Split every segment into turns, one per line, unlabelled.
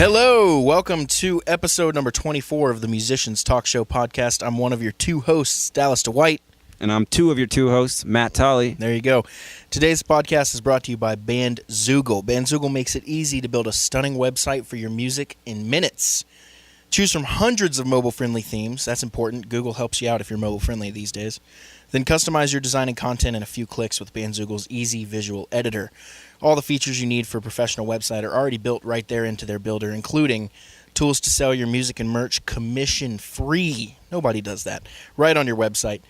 Hello, welcome to episode number 24 of the Musicians Talk Show podcast. I'm one of your two hosts, Dallas DeWhite.
And I'm two of your two hosts, Matt Tolley.
There you go. Today's podcast is brought to you by Bandzoogle. Bandzoogle makes it easy to build a stunning website for your music in minutes. Choose from hundreds of mobile-friendly themes. That's important. Google helps you out if you're mobile-friendly these days. Then customize your design and content in a few clicks with Bandzoogle's easy visual editor. All the features you need for a professional website are already built right there into their builder, including tools to sell your music and merch commission-free. Nobody does that. Right on your website.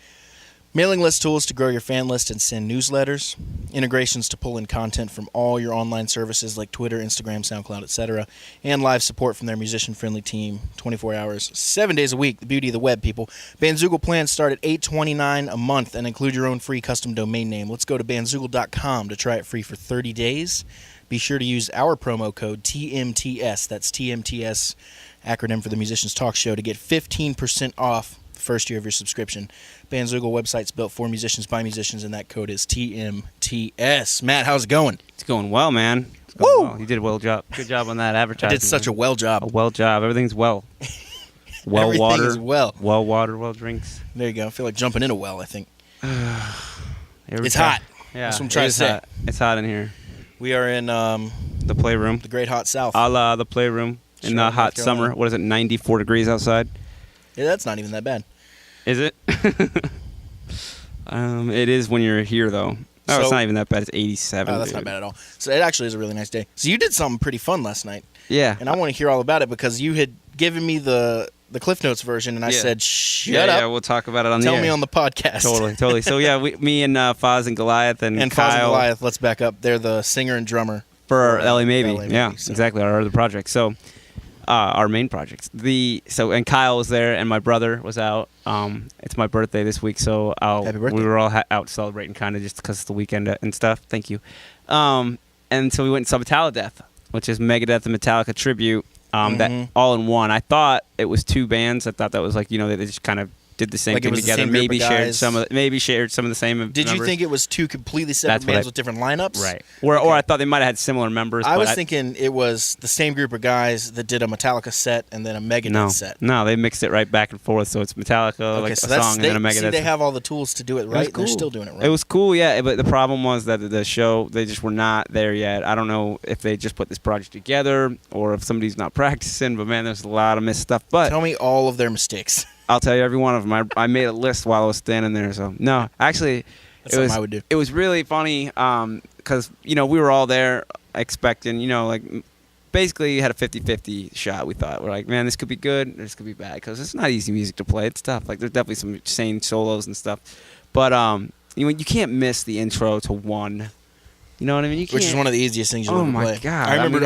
Mailing list tools to grow your fan list and send newsletters. Integrations to pull in content from all your online services like Twitter, Instagram, SoundCloud, etc. And live support from their musician-friendly team 24 hours, 7 days a week. The beauty of the web, people. Bandzoogle plans start at $8.29 a month and include your own free custom domain name. Let's go to bandzoogle.com to try it free for 30 days. Be sure to use our promo code TMTS. That's TMTS, acronym for the Musicians Talk Show, to get 15% off first year of your subscription. Bandzoogle website's built for musicians by musicians, and that code is TMTS. Matt, how's it going?
It's going well, man. It's
Woo!
going well. You did a well job. Good job on that advertising.
I did such a well job.
A well job. Everything's well. Well
Everything
water.
is well.
Well water, well drinks.
There you go. I feel like jumping in a well, I think. It's
go.
hot.
Yeah,
That's what I'm trying to say.
Hot. It's hot in here.
We are in
The playroom.
the great hot south.
A la the playroom in the
Charlotte,
hot
North Carolina.
summer. What is it, 94 degrees outside?
Yeah, that's not even that bad.
Is it? It is when you're here, though. Oh,
So-
it's not even that bad. It's 87.
Oh, that's
dude.
not bad at all. So it actually is a really nice day. So you did something pretty fun last night,
Yeah.
and I want to hear all about it because you had given me the Cliff Notes version, and I
Yeah.
said, shut
yeah,
up.
Yeah, we'll talk about it on
Tell
the air.
me on the podcast.
Totally. So yeah, me and Foz and Goliath and
And Foz
Kyle
and Goliath, let's back up. They're the singer and drummer
for LA Maybe.
LA
Yeah,
Maybe, so.
exactly. Our other project. So our main projects. And Kyle was there, and my brother was out. It's my birthday this week, so
Happy birthday.
we were all out celebrating, kind of just because it's the weekend and stuff. Thank you. And so we went and saw Metallideath, which is Megadeth and Metallica tribute. That all in one. I thought it was two bands. I thought that was like, they just kind of did the same
Like it
thing
was the
together.
same group
Maybe
of
shared
guys.
some of the same.
Did you
members.
think it was two completely separate
That's what
bands
I-
with different lineups?
Right. Or I thought they might have had similar members.
I
but
was thinking it was the same group of guys that did a Metallica set and then a Megadeth set.
No, they mixed it right back and forth. So it's Metallica,
Okay,
like
so
a
that's
song, and then a Megadeth.
See, they
song.
have all the tools to do it
It was
right, and they're
cool.
still doing it right.
It was cool, yeah. But the problem was that the show, they just were not there yet. I don't know if they just put this project together or if somebody's not practicing. But man, there's a lot of missed stuff. But
Tell me all of their mistakes.
I'll tell you every one of them. I made a list while I was standing there. So no, actually,
That's something I would do.
It was really funny because we were all there expecting, basically you had a 50-50 shot. We thought we're like, man, this could be good, this could be bad because it's not easy music to play. It's tough. Like there's definitely some insane solos and stuff, but you can't miss the intro to One. You know what I mean? You can't.
Which is one of the easiest things you'll
Oh
ever
my
play.
God.
I
I
remember.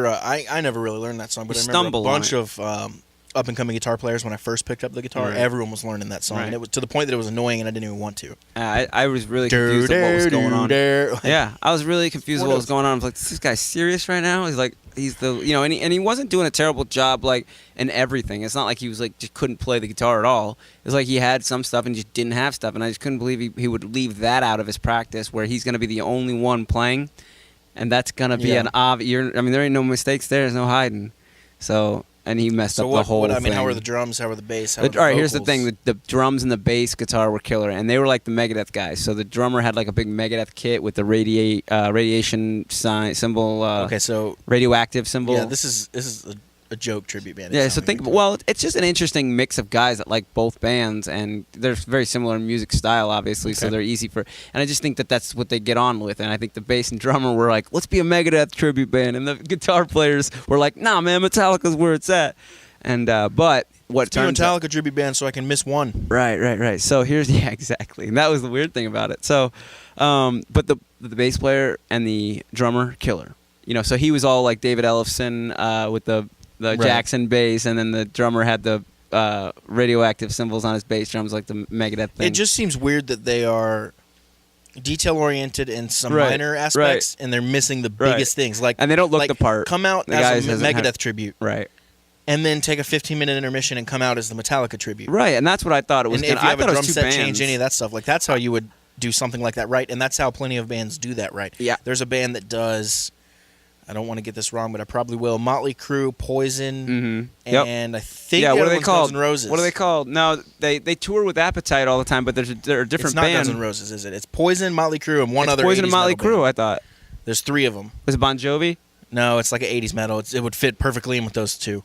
mean,
I never really learned that song, but
You
I remember a
stumble on
bunch
it.
of up and coming guitar players when I first picked up the guitar.
Right.
Everyone was learning that song,
Right.
and it was to the point that it was annoying, and I didn't even want to.
I was really confused at what was going on. Yeah, I was really confused
What
with what was
else?
going on. I was like, is this guy serious right now? He's the, and he wasn't doing a terrible job, like, in everything. It's not like he was, like, just couldn't play the guitar at all. It was like he had some stuff and just didn't have stuff, and I just couldn't believe he would leave that out of his practice where he's going to be the only one playing, and that's going to be
Yeah.
an obvious, there ain't no mistakes there. There's no hiding. So, and he messed up the whole thing.
How were the drums? How were the bass? How
All
were the
right, here's the
vocals?
thing. The drums and the bass guitar were killer, and they were like the Megadeth guys. So the drummer had like a big Megadeth kit with the radiation symbol,
Okay, so
radioactive symbol.
yeah, this is a joke tribute band.
Yeah,
It's
so
not
think,
really
well, it's just an interesting mix of guys that like both bands, and they're very similar in music style, obviously, so
Okay.
they're easy for, and I just think that that's what they get on with, and I think the bass and drummer were like, let's be a Megadeth tribute band, and the guitar players were like, nah, man, Metallica's where it's at, and, but what
Let's be a
turns out,
Metallica tribute band so I can miss one.
Right. So here's yeah, exactly. And that was the weird thing about it. So, but the bass player and the drummer, killer. So he was all like David Ellefson with the
Right.
Jackson bass, and then the drummer had the radioactive symbols on his bass drums, like the Megadeth thing.
It just seems weird that they are detail oriented in some
Right,
minor aspects, and they're missing the
Right.
biggest things. Like,
and they don't look
like,
the part.
Come out
The guys
as a
hasn't
Megadeth
had-
tribute,
Right.
and then take a 15-minute intermission and come out as the Metallica tribute.
Right, and that's what I thought it was.
And if
gonna,
you
I
have a
thought it
drum
was two
set
bands.
change, any of that stuff, like that's how you would do something like that right, and that's how plenty of bands do that right.
Yeah.
There's a band that does I don't want to get this wrong, but I probably will. Motley Crue, Poison,
Yep.
and I think
Yeah,
the
what are
other
they
one's
called?
Guns N' Roses.
What are they called? No, they tour with Appetite all the time, but they're a different
It's not
band.
Guns N' Roses, is it? It's Poison, Motley Crue, and one
It's
other
Poison
80s
and Motley
metal
Crue,
band.
I thought.
There's 3 of them.
Was it Bon Jovi?
No, it's like an 80s metal. It would fit perfectly in with those 2.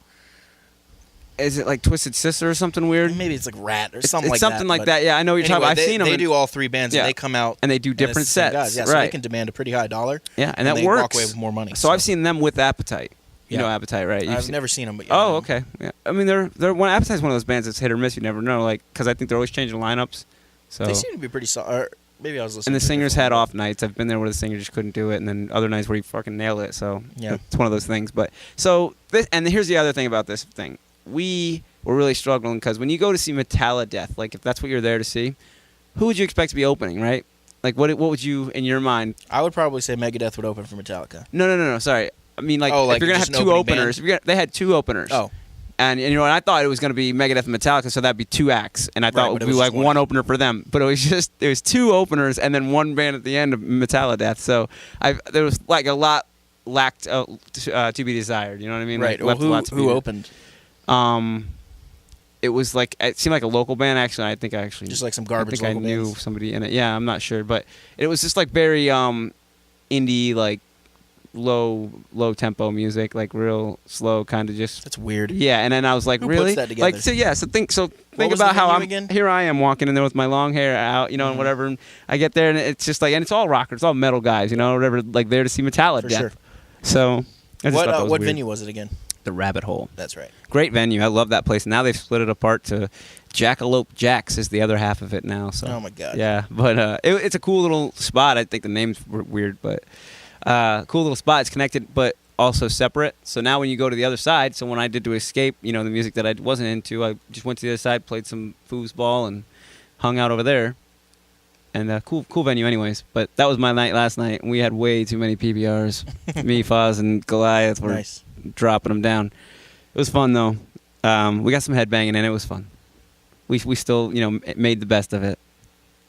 Is it like Twisted Sister or something weird?
Maybe it's like Rat or
It's
something like
something
that.
like that. Yeah, I know what you're talking about. I've seen them.
They do all 3 bands,
Yeah.
and they come out
and they do
and
different
it's the same
sets.
guys. Yeah,
right.
so they can demand a pretty high dollar.
Yeah, and that
they
works.
walk away with more money.
So I've seen them with Appetite. You
Yeah.
know Appetite, right? You've
I've
seen-
never seen them, but yeah.
Oh, okay. Yeah. I mean, they're one. Appetite's one of those bands that's hit or miss. You never know, like, because I think they're always changing lineups. So
They seem to be pretty solid. Maybe I was listening.
and the
to a
singers
different
had
one.
off nights. I've been there where the singer just couldn't do it, and then other nights where he fucking nailed it. So
Yeah.
it's one of those things. But so this, and here's the other thing about this thing. We were really struggling because when you go to see Metallideath, like if that's what you're there to see, who would you expect to be opening, right? Like what would you in your mind?
I would probably say Megadeth would open for Metallica.
No. Sorry, I mean like,
Oh, like
if you're gonna have
just an
2
opening
openers, they had 2 openers.
Oh,
And you know, and I thought it was going to be Megadeth and Metallica, so that'd be 2 acts, and I thought
Right,
it would
but it
be
was
like
just one
one
act.
opener for them. But it was 2 openers and then 1 band at the end of Metallideath. So there was like a lot lacked to be desired. You know what I mean?
right.
Like,
Well,
left a lot to
who
be-
opened?
It was like it seemed like a local band. Actually, I think I actually
Just like some
I
garbage
think I
local
knew
bands?
somebody in it. Yeah, I'm not sure, but it was just like very indie, like low tempo music, like real slow, kind of just.
That's weird.
Yeah, and then I was like,
Who
really?
puts that together?
Like, so yeah, so think
was
about
the
how
venue
I'm
again?
here. I am walking in there with my long hair out, you know, and
Mhm.
whatever. And I get there, and it's just like, and it's all rockers, it's all metal guys, you know, whatever. Like there to see Metallica.
For sure.
So I just thought that was
What
weird.
venue was it again?
The Rabbit Hole.
That's right.
Great venue. I love that place. Now they've split it apart to Jackalope Jacks is the other half of it now. So
Oh my God.
yeah, but it's a cool little spot. I think the names were weird, but cool little spot. It's connected, but also separate. So now when you go to the other side, so when I did to escape, you know, the music that I wasn't into, I just went to the other side, played some foosball, and hung out over there. And cool venue, anyways. But that was my night last night. We had way too many PBRs. Me, Foz, and Goliath were
Nice.
dropping them down. It was fun though. We got some headbanging and it was fun. We still, you know, made the best of it.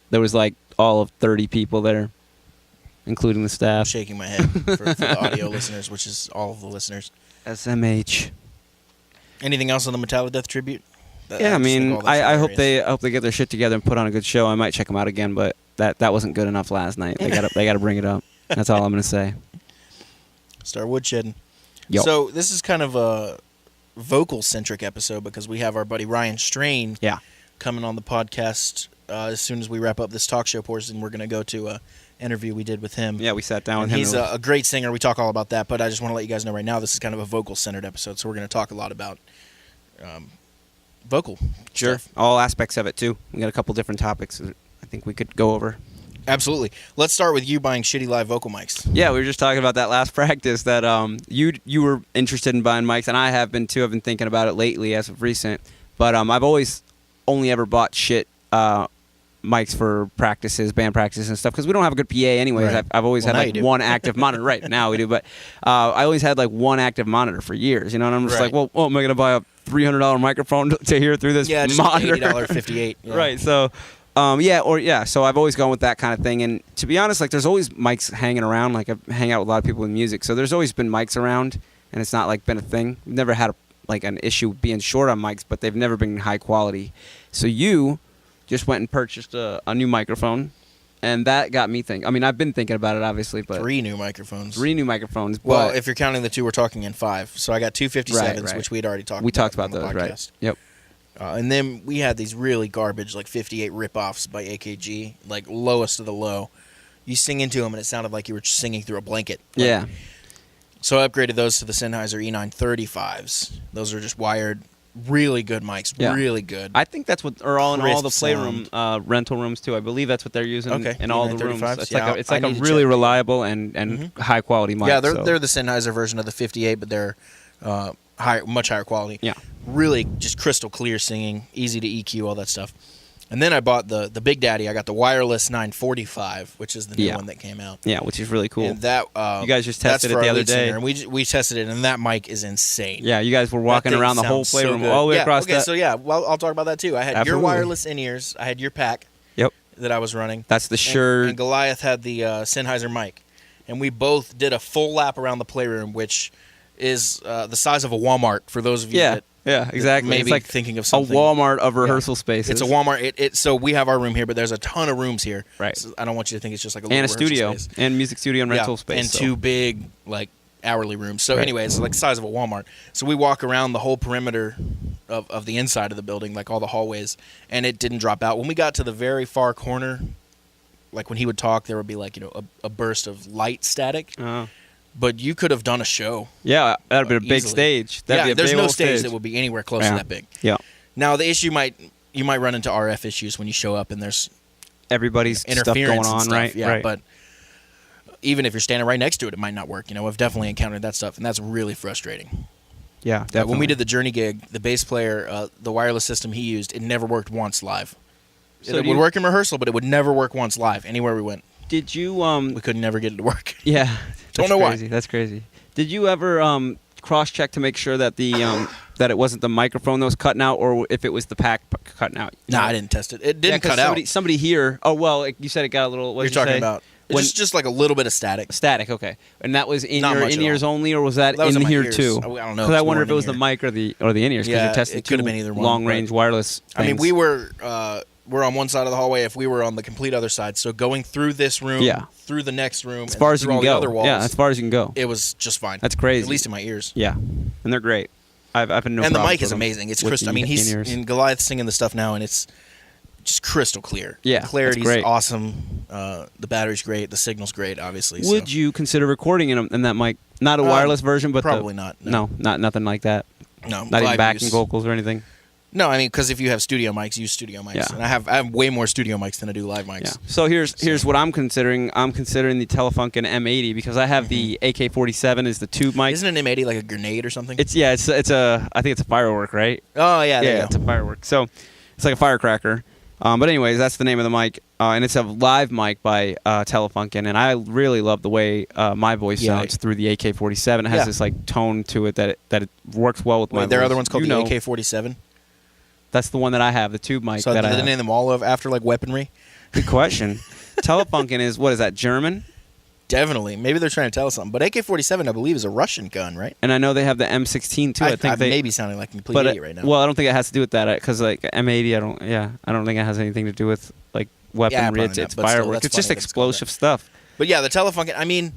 There was like all of 30 people there, including the
I'm
staff.
shaking my head for the audio listeners, which is all of the listeners.
SMH.
Anything else on the Metallica tribute?
Yeah, I
just think
mean,
all that's
I hope
hilarious.
they get their shit together and put on a good show. I might check them out again, but that wasn't good enough last night. They got to bring it up. That's all I'm gonna say.
Start woodshedding.
Yo.
So this is kind of a vocal-centric episode because we have our buddy Ryan Strain
Yeah.
coming on the podcast as soon as we wrap up this talk show portion. We're going to go to a interview we did with him.
Yeah, we sat down
And
with him.
he's
It was-
a great singer. We talk all about that, but I just want to let you guys know right now this is kind of a vocal-centered episode, so we're going to talk a lot about vocal
sure,
stuff.
all aspects of it too. We got a couple different topics that I think we could go over.
Absolutely. Let's start with you buying shitty live vocal mics.
Yeah, we were just talking about that last practice that you were interested in buying mics, and I have been too. I've been thinking about it lately as of recent. But I've always only ever bought shit mics for practices, band practices and stuff, because we don't have a good PA anyways.
Right.
I've always
Well,
had
now
like
you do.
one active monitor. Right, now we do. But I always had like one active monitor for years, you know, and I'm just
Right.
like, well, am I going to buy a $300 microphone to hear through this
Yeah, just
monitor?
$80.58. Yeah.
Right. So, so I've always gone with that kind of thing. And to be honest, like there's always mics hanging around. Like I hang out with a lot of people in music, so there's always been mics around, and it's not like been a thing. We've never had like an issue being short on mics, but they've never been high quality. So you just went and purchased a new microphone, and that got me thinking. I mean, I've been thinking about it obviously, but
3 new microphones.
3 new microphones.
Well,
but
if you're counting the 2 we're talking in 5. So I got 2 57s,
Right.
which we had already talked about.
we talked about
on the
those,
podcast.
right? Yep.
And then we had these really garbage, like 58 rip-offs by AKG, like lowest of the low. You sing into them, and it sounded like you were singing through a blanket. Like,
Yeah.
So I upgraded those to the Sennheiser E935s. Those are just wired, really good mics,
Yeah.
really good.
I think that's what are all in all the
Crisp
playroom rental rooms too. I believe that's what they're using
Okay,
in all the rooms.
E935s.
It's
Yeah,
like
I
a
need to
really
check.
reliable and high quality mic.
yeah, they're
so.
they're the Sennheiser version of the 58, but they're much higher quality.
Yeah.
Really just crystal clear singing, easy to EQ, all that stuff. And then I bought the Big Daddy. I got the wireless 945, which is the new
Yeah.
one that came out.
Yeah, which is really cool.
And that
You guys just
that's
tested it
for
the
our
other
lead
day.
singer, and we tested it, and that mic is insane.
Yeah, you guys were walking
That thing
around the whole
sounds so
playroom
good.
all the way
yeah,
across
okay,
that.
so yeah, well, I'll talk about that too. I had
Absolutely.
your wireless in-ears. I had your pack
Yep.
that I was running.
That's the Shure.
And Goliath had the Sennheiser mic. and we both did a full lap around the playroom, which is the size of a Walmart for those of you
Yeah.
that
Yeah, exactly.
maybe
It's like
thinking of
a
something.
Walmart of rehearsal spaces.
It's a Walmart. So we have our room here, but there's a ton of rooms here.
Right.
So I don't want you to think it's just like a little
and a
rehearsal
studio
space.
and music studio and rental space.
and
so.
two big like hourly rooms. So
Right.
anyway, it's like the size of a Walmart. So we walk around the whole perimeter of the inside of the building, like all the hallways, and it didn't drop out. When we got to the very far corner, like when he would talk, there would be like a burst of light static. But you could have done a show.
Yeah, that'd be a big
Easily.
stage. That'd be a
there's
big
no
old
stage that would be anywhere close to that big.
Yeah.
Now the issue you might run into RF issues when you show up and there's
Everybody's stuff
interference
going on,
and stuff.
right?
Yeah,
right.
but even if you're standing right next to it, it might not work. You know, I've definitely encountered that stuff, and that's really frustrating.
yeah, definitely.
When we did the Journey gig, the bass player, the wireless system he used, it never worked once live.
So
It would work in rehearsal, but it would never work once live. Anywhere we went,
Did you
we could never get it to work.
Yeah.
Don't
That's
know why.
crazy. That's crazy. Did you ever cross check to make sure that the that it wasn't the microphone that was cutting out, or if it was the pack cutting out?
No, I didn't test it. It didn't
'cause
cut out.
somebody here. Oh well, like you said it got a little. What
You're
did you
talking
say?
about
When-
just like a little bit of static.
Static, okay, and that was in
Not
your
much at
in-ears
all.
only, or was that,
That was in my
here
ears.
too?
I don't know.
Because
It's
I wonder
more
if it was
in
the mic or the in-ears. Because
Yeah,
you're testing
it could have
two
been either one,
long-range
but-
wireless.
I mean,
things.
we were on one side of the hallway. If we were on the complete other side, so going through this room,
Yeah.
through the next room,
as far as you
through
can
all
go.
the other walls,
Yeah, as far as you can go.
it was just fine.
That's crazy.
At least in my ears.
Yeah, and they're great. I've been no
And the
problems
mic is
with them
amazing. It's
with
crystal. I
the
mean, he's
in-ears.
in Goliath singing the stuff now, and it's just crystal clear.
Yeah,
the clarity's
that's great.
awesome. The battery's great. The signal's great. Obviously.
Would
so.
you consider recording in that mic? Not a wireless version, but
probably not.
No, not nothing like that.
No,
Not even
live
backing
use.
vocals or anything.
No, I mean, because if you have studio mics, use studio mics.
Yeah.
And I have way more studio mics than I do live mics.
Yeah. So here's what I'm considering. I'm considering the Telefunken M80 because I have the AK-47 is the tube mic.
Isn't an M80 like a grenade or something?
It's a I think it's a firework, right?
Oh yeah, there you
it's
go.
a firework. So it's like a firecracker. But anyways, that's the name of the mic, and it's a live mic by Telefunken, and I really love the way my voice
Yeah.
sounds through the AK-47. It has
Yeah.
this like tone to it that it works well with my
Wait, there are
voice.
other ones called
You
the
know,
AK-47.
That's the one that I have, the tube mic.
So
that
did
I
they
have.
name them all of after like weaponry?
Good question. Telefunken is what is that, German?
Definitely. Maybe they're trying to tell us something. But AK-47, I believe, is a Russian gun, right?
And I know they have the M16 too. I think
I'm
they
maybe sounding like a complete
but
idiot right now.
well, I don't think it has to do with that because like M80, I don't think it has anything to do with like weaponry.
probably
it's
not,
it's
but still,
fireworks.
that's
It's just
funny that it's called
explosive stuff.
But yeah, the Telefunken. I mean,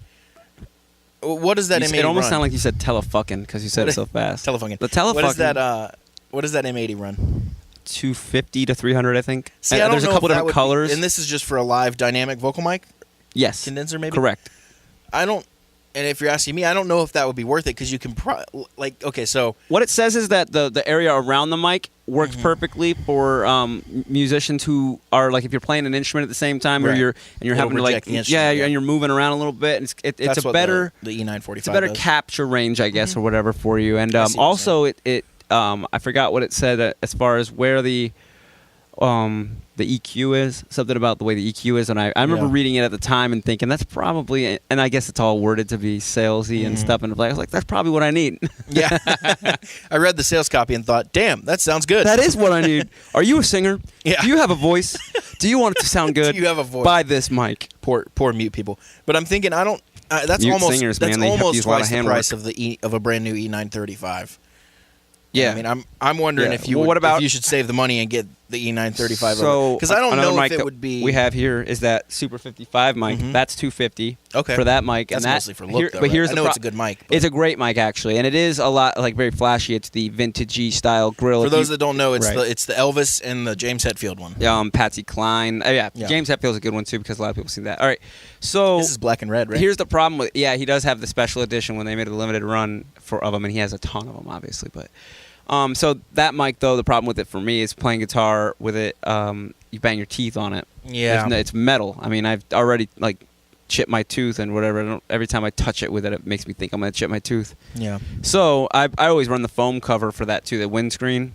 what does that M80
It almost
run?
sounded like you said telefucking because you said
What
it
is-
so fast.
Telefunken.
The Telefunken.
What does that M80 run?
250 to 300, I think.
See,
And
I don't
there's
know
a couple
if that
different
would be-
colors.
and this is just for a live dynamic vocal mic
yes,
condenser, maybe.
correct.
I don't. And if you're asking me, I don't know if that would be worth it because you can okay, so
What it says is that the area around the mic works
Mm-hmm.
perfectly for musicians who are like if you're playing an instrument at the same time or
Right.
you're
It'll
having to like
reject the instrument, yeah.
and you're moving around a little bit. And it's
that's
a
what
better
the E945
it's a better
does.
capture range, I guess, or whatever for you. And
I see what you're
also, it I forgot what it said as far as where the EQ is. Something about the way the EQ is, and I remember
Yeah.
reading it at the time and thinking that's probably. And I guess it's all worded to be salesy
Mm-hmm.
and stuff. And I was like, that's probably what I need.
Yeah. I read the sales copy and thought, damn, that sounds good.
That is what I need. Are you a singer?
Yeah.
Do you have a voice? Do you want it to sound good?
Do you have a voice?
Buy this mic.
poor mute people. But I'm thinking, I don't. That's
Mute
almost
singers,
that's
man, they have to
almost
use a lot of
twice the
handwork.
price of a brand new E935.
Yeah.
I mean, I'm wondering
Yeah.
if you
Well,
would,
what about-
if you should save the money and get the E935
So
because I don't
another
know
mic
if it
that
would be.
we have here is that Super 55 mic.
Mhm.
That's $250
Okay.
for that mic.
That's
and that,
mostly for look, though,
but
right?
here's
I
the
know it's a good mic. But
It's a great mic actually, and it is a lot like very flashy. It's the vintagey style grill.
for
If
those
you-
that don't know, it's
right.
the Elvis and the James Hetfield one.
Patsy Cline. Yeah,
Yeah.
James Hetfield's a good one too because a lot of people see that. All right, so
This is black and red, right?
here's the problem with he does have the special edition when they made a limited run of them, and he has a ton of them obviously, but. So that mic though, the problem with it for me is playing guitar with it. You bang your teeth on it.
Yeah.
It's metal. I mean, I've already like chipped my tooth and whatever. Every time I touch it with it, it makes me think I'm gonna chip my tooth.
Yeah.
So I always run the foam cover for that too, the windscreen,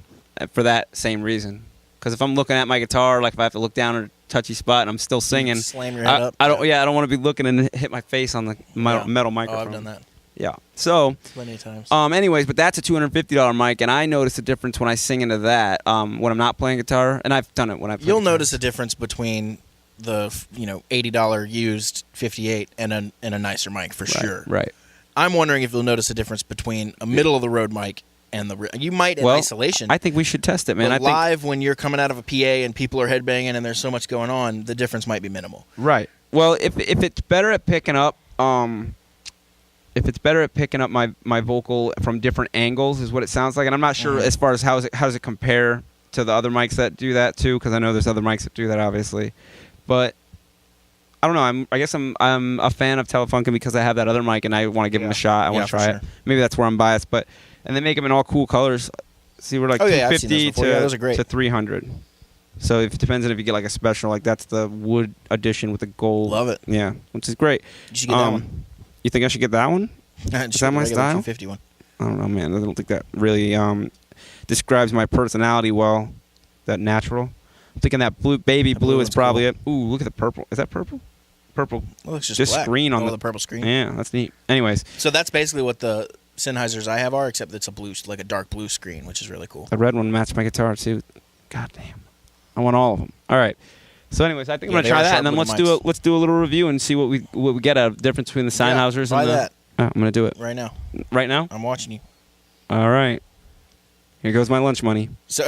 for that same reason. Because if I'm looking at my guitar, like if I have to look down at a touchy spot and I'm still singing,
Slam your head up.
I don't want to be looking and hit my face on the
Yeah.
metal
Oh,
microphone.
I've done that
Yeah. So.
plenty of times.
Anyways, but that's a $250 mic, and I notice a difference when I sing into that when I'm not playing guitar, and I've done it when I play
You'll
guitar.
notice a difference between $80 used 58 and a nicer mic for sure.
Right.
I'm wondering if you'll notice a difference between a middle of the road mic and you might in isolation.
I think we should test it, man.
But live, when you're coming out of a PA and people are headbanging and there's so much going on, the difference might be minimal.
Right. Well, if it's better at picking up, my vocal from different angles is what it sounds like, and I'm not sure as far as how does it compare to the other mics that do that too, because I know there's other mics that do that, obviously, but I don't know. I guess I'm a fan of Telefunken because I have that other mic and I want to give them a shot. I want to try it. Maybe that's where I'm biased, but and they make them in all cool colors. See, we're like 250
those are great.
to 300. So it depends on if you get like a special, like that's the wood edition with the gold.
Love it.
Yeah, which is great.
You should get that one.
You think I should get that one? Is that my style?
250 one.
I don't know, man. I don't think that really describes my personality well. That natural. I'm thinking that baby blue is probably it. Ooh, look at the purple. Is that purple? Purple.
Well, it's just black.
Screen on
the purple screen.
Yeah, that's neat. Anyways,
so that's basically what the Sennheisers I have are, except it's a blue, like a dark blue screen, which is really cool.
the red one matched my guitar too. God damn, I want all of them. All right. So, anyways, I think I'm gonna try that, and then let's do a little review and see what we get a difference between the Sennheisers and the.
That.
I'm gonna do it
right now.
Right now?
I'm watching you.
All right. Here goes my lunch money.
So,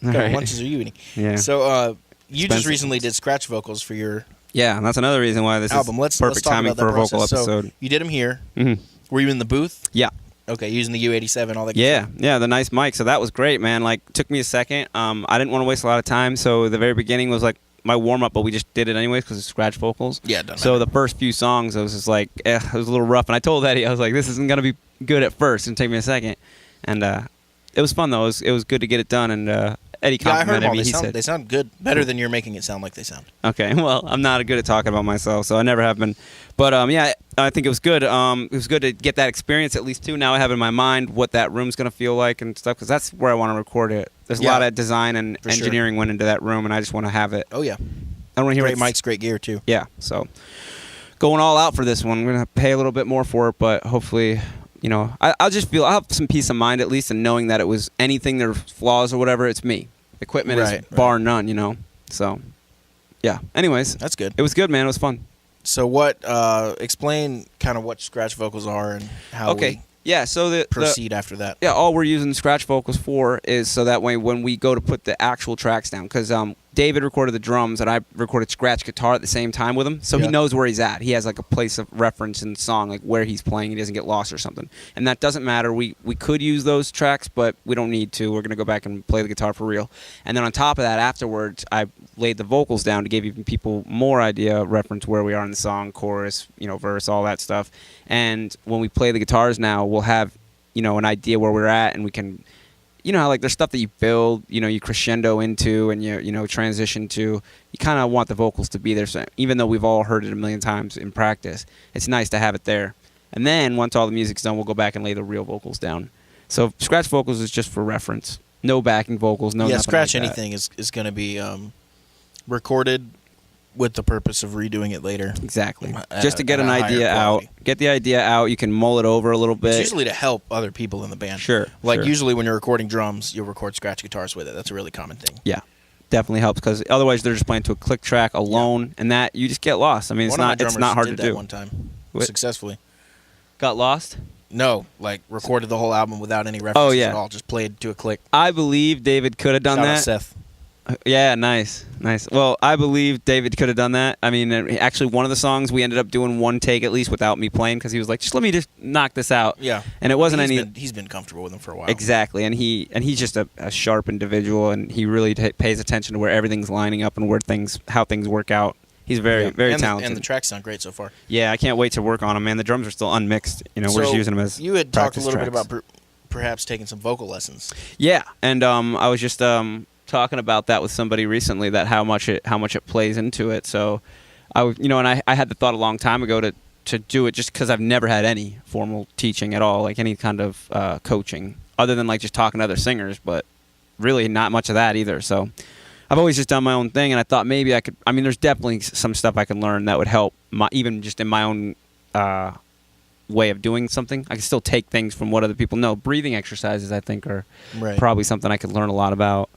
what
right. lunches are you eating?
Yeah.
So, you just recently did scratch vocals for your
and that's another reason why this
album.
is perfect timing for a vocal episode.
So you did them here.
Mm-hmm.
Were you in the booth?
Yeah.
Okay, using the U87, all that.
Yeah, the nice mic. So that was great, man. Like, took me a second. I didn't want to waste a lot of time, so the very beginning was like my warm up, but we just did it anyways because it's scratch vocals.
Yeah, it doesn't
So
matter.
the first few songs, I was just like, it was a little rough, and I told Eddie, I was like, this isn't gonna be good at first. It's gonna take me a second, and it was fun though. It was good to get it done, and Eddie complimented me.
They sound good, better than you're making it sound like they sound.
Okay, well, I'm not good at talking about myself, so I never have been. But I think it was good. It was good to get that experience at least too. Now I have in my mind what that room's gonna feel like and stuff, because that's where I want to record it. There's a lot of design and engineering went into that room, and I just want to have it.
Oh yeah,
I don't want to hear
great mics, great gear too.
Yeah, so going all out for this one. I'm gonna pay a little bit more for it, but hopefully. I'll just feel I'll have some peace of mind at least in knowing that it was anything there's flaws or whatever, it's me. Equipment is bar none, So, yeah. Anyways,
that's good.
It was good, man. It was fun.
So explain kind of what scratch vocals are and how we
so
proceed after that.
Yeah, all we're using scratch vocals for is so that way when we go to put the actual tracks down, because David recorded the drums and I recorded scratch guitar at the same time with him, so he knows where he's at. He has like a place of reference in the song, like where he's playing. He doesn't get lost or something, and that doesn't matter. We could use those tracks, but we don't need to. We're gonna go back and play the guitar for real. And then on top of that, afterwards, I laid the vocals down to give even people more idea, reference where we are in the song, chorus, verse, all that stuff. And when we play the guitars now, we'll have an idea where we're at, and we can. How like there's stuff that you build, you crescendo into and you transition to. You kind of want the vocals to be there, so even though we've all heard it a million times in practice, it's nice to have it there. And then once all the music's done, we'll go back and lay the real vocals down. So scratch vocals is just for reference. No backing vocals, no nothing
scratch
like
anything is going to be recorded with the purpose of redoing it later.
Exactly. Just to get an idea out. Get the idea out. You can mull it over a little bit.
It's usually to help other people in the band.
Sure.
Usually when you're recording drums, you'll record scratch guitars with it. That's a really common thing.
Yeah. Definitely helps, because otherwise they're just playing to a click track alone, and that you just get lost. I mean, it's not hard to do.
One time, successfully.
Got lost?
No, recorded the whole album without any references at all. Just played to a click.
I believe David could have done that.
Shout out Seth.
Yeah, nice. Well, I believe David could have done that. I mean, actually, one of the songs we ended up doing one take at least without me playing, because he was like, "Just let me just knock this out."
Yeah,
and it wasn't
He's been comfortable with him for a while.
Exactly, and he's just a sharp individual, and he really pays attention to where everything's lining up and how things work out. He's very talented,
and the tracks sound great so far.
Yeah, I can't wait to work on them, man. The drums are still unmixed. We're just using them as
you had talked a little
tracks.
bit about perhaps taking some vocal lessons.
Yeah, and I was just talking about that with somebody recently, that how much it plays into it. So I had the thought a long time ago to do it, just because I've never had any formal teaching at all, like any kind of coaching other than just talking to other singers, but really not much of that either. So I've always just done my own thing, and I thought maybe I could. I mean, there's definitely some stuff I can learn that would help even just in my own way of doing something. I can still take things from what other people know. Breathing exercises, I think, are probably something I could learn a lot about.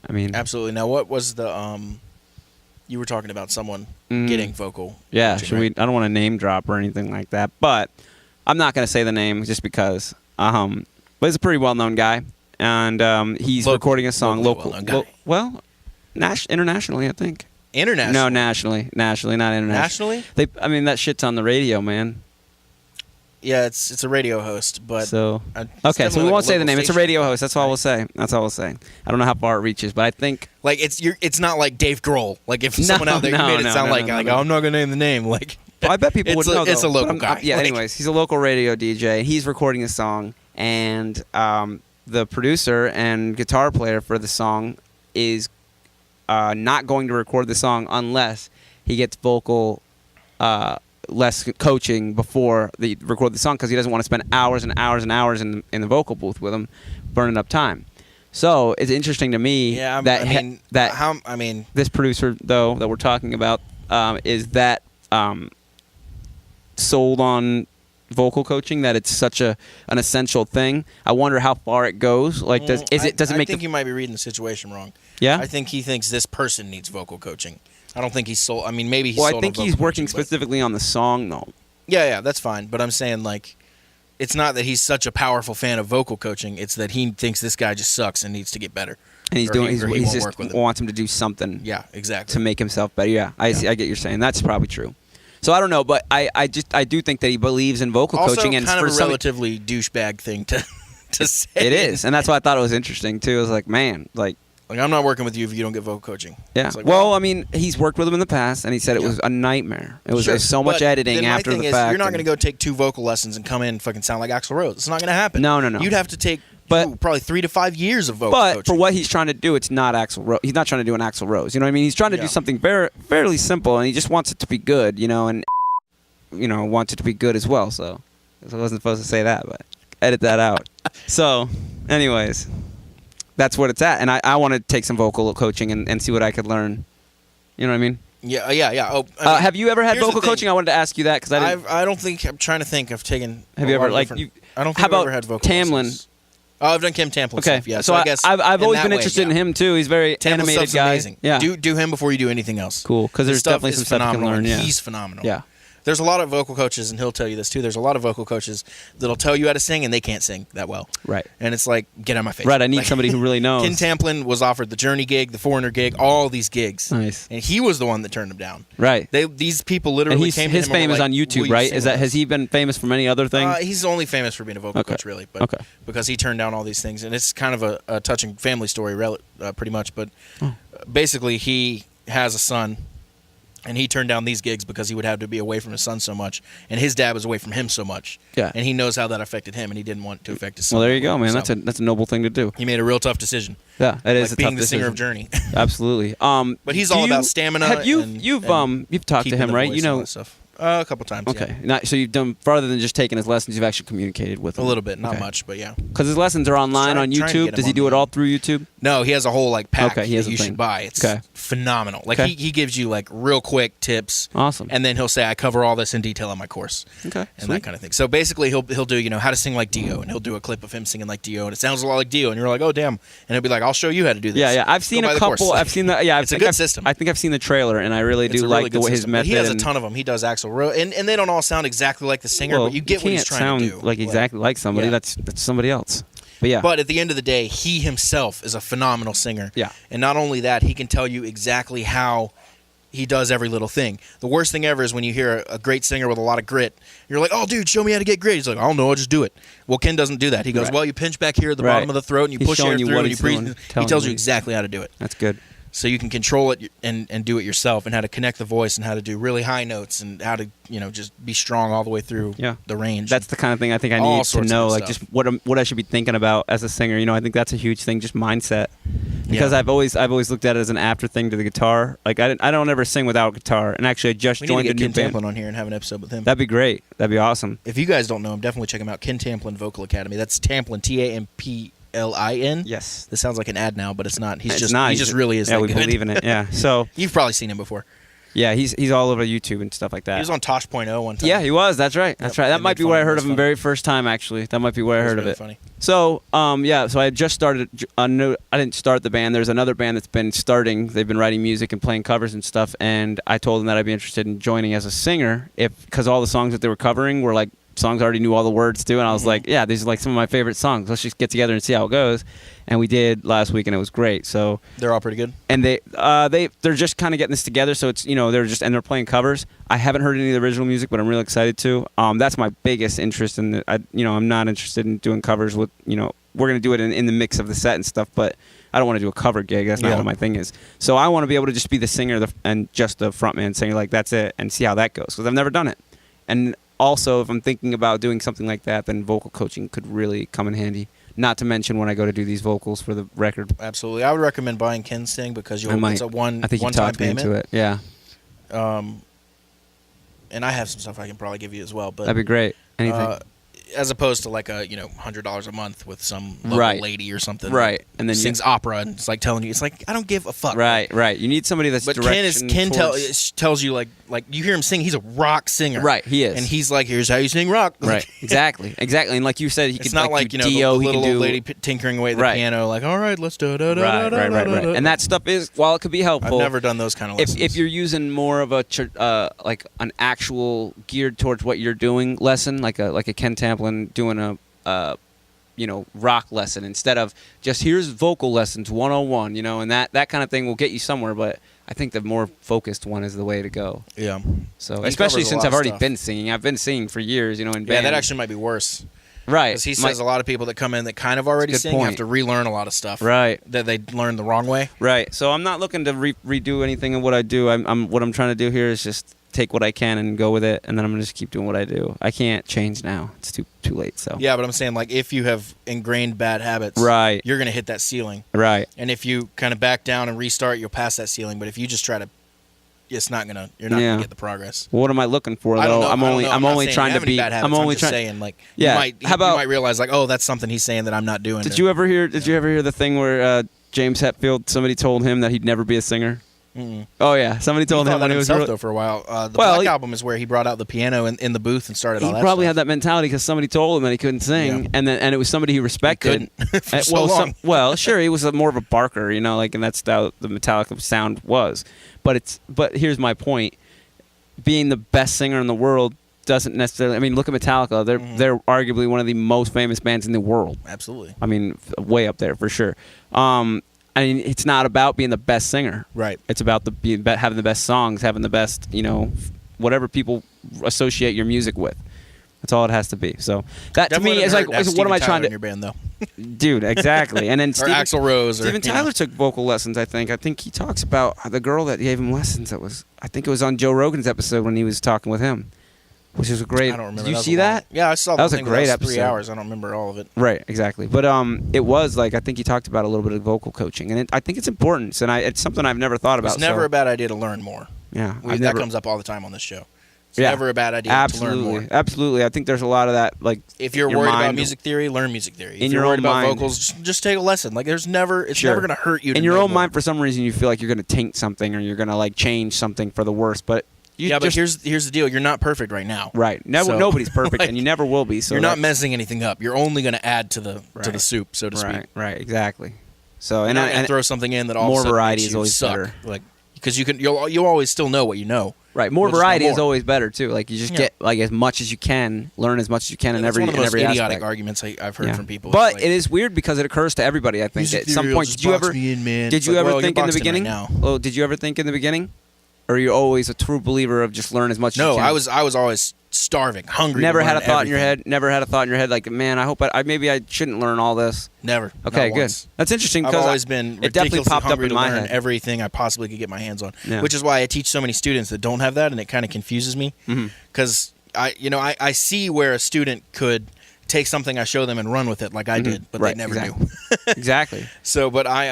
I mean,
absolutely. Now, what was the You were talking about someone
Mm.
getting vocal.
Yeah,
coaching,
should
right?
we? I don't want to name drop or anything like that, but I'm not going to say the name just because. But he's a pretty well-known guy, and he's
Local-
recording a song
locally well-known guy.
Internationally, I think.
International.
No, nationally, not internationally.
Nationally?
That shit's on the radio, man.
Yeah, it's a radio host, but
So
it's
okay, so
definitely
we
like
won't
a
say the
local
name. It's a
station.
radio host. That's all
Right.
we'll say. That's all we'll say. I don't know how far it reaches, but I think
Like it's not like Dave Grohl. Like if someone out there you
no,
made it
no,
sound
no,
like
no,
like
no.
oh, I'm not gonna name the name. Like
I bet people would
it's
know.
It's
though.
a local
But
guy.
yeah.
Like,
Anyways, he's a local radio DJ, and he's recording a song. And the producer and guitar player for the song is not going to record the song unless he gets vocal less coaching before they record the song, because he doesn't want to spend hours and hours and hours in the vocal booth with him, burning up time. So it's interesting to me
yeah,
that
I mean,
this producer, though, that we're talking about, is that sold on vocal coaching, that it's such an essential thing. I wonder how far it goes. Like, does it
I
make
think you might be reading the situation wrong.
yeah?
I think he thinks this person needs vocal coaching. I don't think he's sold. I mean, maybe he's
Well,
sold
I think
on
he's
vocal
working
coaching, but-
specifically on the song, though.
Yeah, that's fine. But I'm saying like, it's not that he's such a powerful fan of vocal coaching. It's that he thinks this guy just sucks and needs to get better.
And he's
Or
doing.
he- or he
He's
won't
just
work with him.
wants him to do something
Yeah, exactly.
to make himself better. Yeah, I see. I get what you're saying. That's probably true. So I don't know, but I do think that he believes in vocal
Also,
coaching, and
kind
for
of a
some,
relatively douchebag thing to say.
it is, and that's why I thought it was interesting too. I was like, man, like.
Like, I'm not working with you if you don't get vocal coaching.
Yeah.
It's like,
well, I mean, he's worked with him in the past, and he said it
Yeah.
was a nightmare. It was
sure,
so much
but
editing
then my
after
thing
the
is,
fact.
You're not
and-
going to go take 2 vocal lessons and come in and fucking sound like Axl Rose. It's not going to happen.
No, no, no.
You'd have to take
But-
probably 3 to 5 years of vocal
But
coaching.
for what he's trying to do, it's not Axl Rose. He's not trying to do an Axl Rose. You know what I mean? He's trying to
Yeah.
do something fairly simple, and he just wants it to be good. You know, and wants it to be good as well. So I wasn't supposed to say that, but edit that out. So, anyways, that's what it's at, and I want to take some vocal coaching and see what I could learn. You know what I mean?
Yeah. Oh, I mean,
Have you ever had
here's the
vocal
thing.
coaching? I wanted to ask you that because I didn't.
I don't think I'm trying to think. I've taken.
Have
a
you
lot
ever
of
like
different-
you?
I don't think
How
I've ever
about
had vocal
Tamlin?
lessons. Oh, I've done Kim Tamplin
Okay,
stuff. Yeah.
so
I guess
I've
in
always
that
been
way,
interested in
yeah.
him too. He's very
Tamplin
animated
stuff's
guy.
amazing.
Yeah,
Do him before you do anything else.
cool. Because
His
there's
stuff
definitely
is
some stuff you can
phenomenal,
learn.
and
Yeah,
he's phenomenal.
yeah.
There's a lot of vocal coaches, and he'll tell you this too. There's a lot of vocal coaches that'll tell you how to sing, and they can't sing that well.
Right.
And it's like, get out of my face.
Right. I need
Like,
somebody who really knows.
Ken Tamplin was offered the Journey gig, the Foreigner gig, all these gigs,
Nice.
and he was the one that turned him down.
Right.
These people
And
literally came to
his
him and
fame
were
is
like,
on
"Will
YouTube,
you
right?
sing
Is that
with
has
us?"
he been famous from any other thing?
He's only famous for being a vocal
Okay.
coach, really, but
Okay.
because he turned down all these things, and it's kind of a touching family story, pretty much. But
Oh.
basically, he has a son, and he turned down these gigs because he would have to be away from his son so much, and his dad was away from him so much.
Yeah.
And he knows how that affected him, and he didn't want to affect his son.
Well, there you go, man.
So
That's a noble thing to do.
he made a real tough decision.
Yeah, it is
like
a
being
tough
the singer
decision.
of Journey.
Absolutely.
But he's
do
all
you-
about stamina.
Have you
and
you've talked to
keeping
him,
the
right?
voice
You
and all
know.
that stuff. A couple times.
Okay.
Yeah.
Not, so you've done farther than just taking his lessons. You've actually communicated with
A
him
little bit, not
Okay.
much, but yeah.
Because his lessons are online
Trying
on
to get
YouTube.
him
Does he
on
do it
the-
all through YouTube?
No, he has a whole like pack
Okay, he has
that
a
you
thing.
should buy. It's
Okay.
phenomenal. Like
Okay.
he gives you like real quick tips.
Awesome.
And then he'll say, "I cover all this in detail in my course,"
Okay.
and
Sweet.
that kind of thing. So basically, he'll do how to sing like Dio, and he'll do a clip of him singing like Dio, and it sounds a lot like Dio, and you're like, "Oh damn!" And he'll be like, "I'll show you how to do this."
Yeah, yeah. I've seen
Go buy
a
the course.
couple. I've seen that. Yeah,
It's a good system.
I think I've seen the trailer, and I really
It's
do
a really
like
good
his
system. But
method.
he has a
and-
ton of them. He does Axl Rose, and they don't all sound exactly like the singer,
well,
but you get what he's
can't
trying
sound
to do.
like exactly like somebody.
Yeah.
That's somebody else. But yeah.
But at the end of the day, he himself is a phenomenal singer.
Yeah.
And not only that, he can tell you exactly how he does every little thing. The worst thing ever is when you hear a great singer with a lot of grit. You're like, "Oh, dude, show me how to get grit." He's like, "I don't know, I'll just do it." Well, Ken doesn't do that. He goes,
Right.
"Well, you pinch back here at the
Right.
bottom of the throat, and you
He's
push
showing
air
you
through,
what
and you
he's
breathe."
doing,
He
telling
tells
you.
you exactly how to do it.
That's good.
So you can control it and do it yourself, and how to connect the voice, and how to do really high notes, and how to just be strong all the way through
Yeah.
the range.
That's the kind of thing I think I
All
need to
sorts of
know,
good
like
stuff.
just what I should be thinking about as a singer. I think that's a huge thing, just mindset. Because
Yeah.
I've always looked at it as an after thing to the guitar. Like I don't ever sing without guitar. And actually, I just
we need to
joined a
get
new
Ken
band.
Tamplin on here and have an episode with him.
That'd be great. That'd be awesome.
If you guys don't know him, definitely check him out. Ken Tamplin Vocal Academy. That's Tamplin, Tamplin.
Yes.
This sounds like an ad now, but it's not. He
It's
just
not.
he just really is.
Yeah,
that
we
good.
believe in it. Yeah. So
You've probably seen him before.
Yeah, he's all over YouTube and stuff like that.
He was on Tosh.0 one time.
Yeah, he was. That's right. That's
Yep,
right.
they
That might
made
be
fun
where I
of him.
heard
It
of
was
him very first time. Actually, that might be where I heard
really
of it.
funny.
So, so I had just started. I didn't start the band. There's another band that's been starting. They've been writing music and playing covers and stuff. And I told them that I'd be interested in joining as a singer, because all the songs that they were covering were like songs I already knew all the words to. And I was like, yeah, these are like some of my favorite songs. Let's just get together and see how it goes. And we did last week, and it was great. So
They're all pretty good.
and they're just kind of getting this together. So it's they're playing covers. I haven't heard any of the original music, but I'm really excited to. That's my biggest interest in I'm not interested in doing covers with we're gonna do it in the mix of the set and stuff, but I don't want to do a cover gig. That's not what my thing is. So I want to be able to just be the singer and just the frontman singer, like that's it, and see how that goes, because I've never done it. And also, if I'm thinking about doing something like that, then vocal coaching could really come in handy. Not to mention when I go to do these vocals for the record.
Absolutely. I would recommend buying Ken's thing because it's a one
I think you
one-time
talked me
payment.
into it. Yeah,
And I have some stuff I can probably give you as well. But
that'd be great. Anything.
as opposed to like a $100 a month with some local
Right.
lady or something,
Right. And then you-
sings opera and it's like telling you, it's like I don't give a fuck.
Right. You need somebody that's
But
direction
Ken
towards-
tells you like you hear him sing. He's a rock singer.
Right, he is.
and he's like, here's how you sing rock.
Right. Exactly. And like you said, he
It's
could
not like
do
the
Dio. He
little
can do
old lady tinkering away at the
Right.
piano. Like, all right, let's do it.
Right. And that stuff is, while it could be helpful,
I've never done those kind of lessons.
if you're using more of a like an actual geared towards what you're doing lesson, like a Ken Tamplin doing a rock lesson instead of just here's vocal lessons 101, and that kind of thing will get you somewhere. But I think the more focused one is the way to go.
Yeah.
So
He
especially
covers a
since
lot
I've
of
already
stuff.
been singing. I've been singing for years, in bands.
Yeah, that actually might be worse.
Right.
Because he says a lot of people that come in that kind of already
That's a good
sing have
point.
to relearn a lot of stuff.
Right.
That they learned the wrong way.
Right. So I'm not looking to redo anything of what I do. What I'm trying to do here is just take what I can and go with it, and then I'm gonna just keep doing what I do. I can't change now. It's too late. So
Yeah, but I'm saying like if you have ingrained bad habits,
Right.
you're gonna hit that ceiling.
Right.
And if you kind of back down and restart, you'll pass that ceiling. But if you just try to, you're not gonna get the progress.
Well, what am I looking for though?
I don't know.
I'm only
not
trying
saying
to
you
be.
have any bad habits.
I'm only
just
trying.
saying like
Yeah.
you
How about-
might realize like, oh, that's something he's saying that I'm not doing.
Did you ever hear the thing where James Hetfield, somebody told him that he'd never be a singer?
Mm-mm.
Oh yeah, somebody told
He
him
thought
when
that
he was
himself
really,
though for a while. The
Well,
Black
he-
Album is where he brought out the piano in the booth and started all
he
that
probably
stuff.
had that mentality because somebody told him that he couldn't sing,
Yeah.
and it was somebody he respected.
couldn't for so long.
Well, sure, he was more of a barker, and that's how the Metallica sound was. But here's my point: being the best singer in the world doesn't necessarily. I mean, look at Metallica; they're arguably one of the most famous bands in the world.
Absolutely.
I mean, way up there for sure. I mean, it's not about being the best singer.
Right.
It's about having the best songs, having the best, whatever people associate your music with. That's all it has to be. So that to me is like, what am I trying to?
in your band though?
Dude, exactly. And then
Or Axl Rose or
Steven
you know.
Tyler took vocal lessons. I think he talks about the girl that gave him lessons. I think it was on Joe Rogan's episode when he was talking with him, which is a great.
I don't remember.
Did you
was
see
a long-
that?
Yeah, I saw.
That was
the
a
thing,
great
that was 3
episode.
hours. I don't remember all of it.
Right, exactly. But it was like, I think he talked about a little bit of vocal coaching, and I think it's important, and it's something I've never thought about.
It's never a bad idea to learn more.
Yeah,
That comes up all the time on this show. It's
Yeah.
never a bad idea to learn more.
Absolutely. I think there's a lot of that. Like,
If you're
your
worried about
mind-
music theory, learn music theory. If
In
you're
your
worried
own
about
mind.
vocals, just take a lesson. Like it's never
Sure.
going to hurt you.
in your own mind, for some reason, you feel like you're going to taint something or you're going to like change something for the worse. But
but here's the deal. You're not perfect right now.
right.
So,
Nobody's perfect,
like,
and you never will be. So
you're not
that's-
messing anything up. You're only going to add to the
Right.
soup, so to speak.
Right. Exactly. So
You're
and
not going
and
to throw something in that all
more
of a sudden
variety
makes
is
you
always
suck.
better.
Like because you'll always still know what you know.
right. More
You'll just know
variety is
more.
always better too. Like you just
Yeah.
get like as much as you can, learn as much as you can in
That's
every
one of the
in
most
every
idiotic
aspect.
arguments I've heard
Yeah.
from people.
But
It's like,
it is weird because it occurs to everybody. I think
music
at some
theory will
point,
just
did you
box
ever
me in, man.
did
It's
you
like,
ever
well,
think
you're
in the
boxed
beginning?
right now.
Oh, did you ever think in the beginning, or are you always a true believer of just learn as much as
No,
you can?
I was always starving, hungry.
Never
to
had a
learn
thought in your
everything.
head. Never had a thought in your head like, man, I hope maybe I shouldn't learn all this.
Never.
Okay,
Not
good.
once.
That's interesting
I've
because
always been
it definitely
ridiculously
popped up
hungry
in
to
my
learn
head.
everything I possibly could get my hands on.
Yeah.
Which is why I teach so many students that don't have that, and it kind of confuses me because I see where a student could take something I show them and run with it like I did, but
Right,
they never
exactly.
do.
Exactly.
So, but I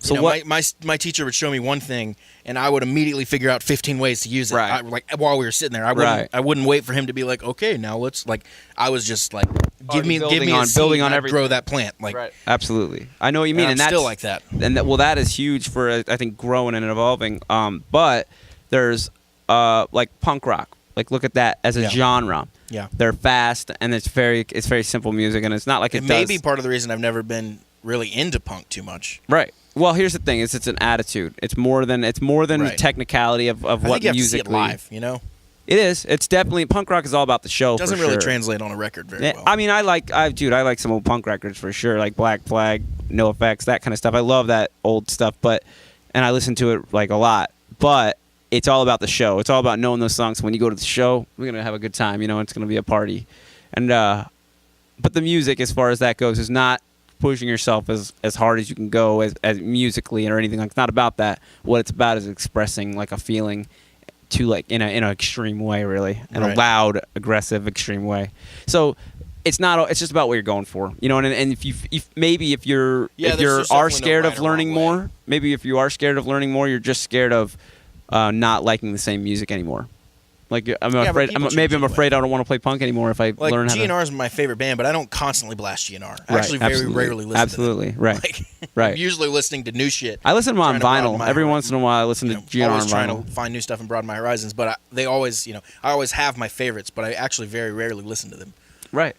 So
you know,
what-
my teacher would show me one thing, and I would immediately figure out 15 ways to use it.
Right.
Like while we were sitting there,
Right.
I wouldn't wait for him to be like, okay, now let's like. I was just like, give me
building
a
on-
seed,
building on
and I'd
everything.
grow that plant. Like,
Absolutely. I know what you mean,
I'm
and that's
still like that.
And that is huge for I think growing and evolving. But there's like punk rock. Like look at that as a
Yeah.
genre.
Yeah.
They're fast and it's very simple music, and it's not like
It
it
may
does.
be part of the reason I've never been really into punk too much.
Right. Well, here's the thing: it's an attitude. It's more than the
Right.
technicality of
I
what
think you have
musically.
to see it live, you know?
It is. It's definitely punk rock is all about the show.
It doesn't
for
really
sure.
translate on a record very
Yeah,
well.
I mean, I like some old punk records for sure, like Black Flag, No Effects, that kind of stuff. I love that old stuff, and I listen to it like a lot. But it's all about the show. It's all about knowing those songs. When you go to the show, we're gonna have a good time. You know, it's gonna be a party, and but the music, as far as that goes, is not pushing yourself as hard as you can go as musically or anything. Like, it's not about that. What it's about is expressing like a feeling to like in an extreme way, really, in a
Right.
loud, aggressive, extreme way. So it's not. It's just about what you're going for, you know. And if you maybe if you're
Yeah,
if
there's
you
just
are
definitely no
scared
right
of
or
learning
wrong way.
more, maybe if you are scared of learning more, you're just scared of not liking the same music anymore. Like I'm
but
afraid.
people
Maybe
change
I'm
anyway.
afraid I don't want to play punk anymore if I
Like,
learn how to.
GNR is my favorite band, but I don't constantly blast GNR. I
Right,
actually very
absolutely.
rarely listen
Absolutely,
to them.
right,
Like,
right.
I'm usually listening to new shit.
I listen to them on
trying to broaden
vinyl.
my
Every
horizon.
once in a while, I listen to GNR on
always trying
vinyl.
to find new stuff and broaden my horizons, but they always, I always have my favorites, but I actually very rarely listen to them.
Right.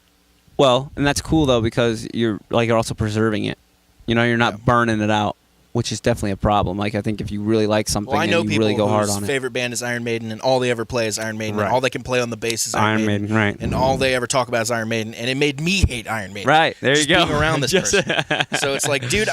Well, and that's cool though because you're also preserving it. You know, you're not
Yeah.
burning it out, which is definitely a problem. Like I think if you really like something
Well, I know
and you
people
really go hard
whose
on it.
favorite band is Iron Maiden, and all they ever play is Iron Maiden,
Right.
and all they can play on the bass is Iron Maiden,
right?
and all they ever talk about is Iron Maiden, and it made me hate Iron Maiden.
Right, there
Just
you go.
being around this
Just-
person. So it's like, dude,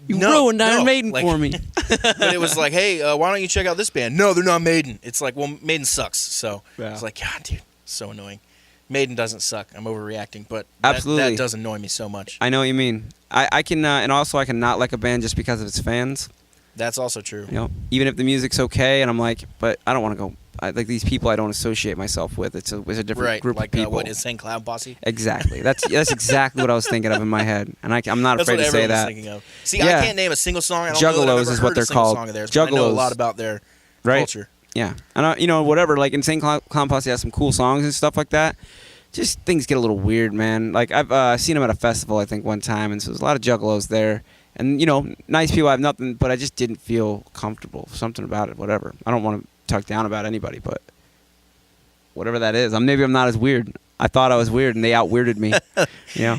You
no,
ruined Iron
no.
Maiden
Like,
for me.
But it was like, hey, why don't you check out this band? No, they're not Maiden. It's like, well, Maiden sucks. So
Yeah.
it's like, God, dude, so annoying. Maiden doesn't suck. I'm overreacting, but
Absolutely.
that does annoy me so much.
I know what you mean. I can, and also I can not like a band just because of its fans.
That's also true.
You know, even if the music's okay, and I'm like, but I don't want to go. Like these people, I don't associate myself with. It's a different
Right,
group
like
of people.
what is St. Cloud Posse?
Exactly. That's exactly what I was thinking of in my head, and I'm not
That's
afraid
what
to say
everyone's
that.
thinking of. See,
Yeah.
I can't name a single song. I don't know that I've
Juggalos
ever
is
heard
what
a
they're
single
called.
Song of theirs, but I know a
Juggalos.
lot about their
Right.
culture.
Yeah, and whatever. Like in St. Cloud Posse has some cool songs and stuff like that. Just things get a little weird, man. Like I've seen them at a festival, I think, one time, and so there's a lot of Juggalos there. And nice people. I have nothing, but I just didn't feel comfortable. Something about it, whatever. I don't want to talk down about anybody, but whatever that is, maybe I'm not as weird. I thought I was weird, and they out-weirded me.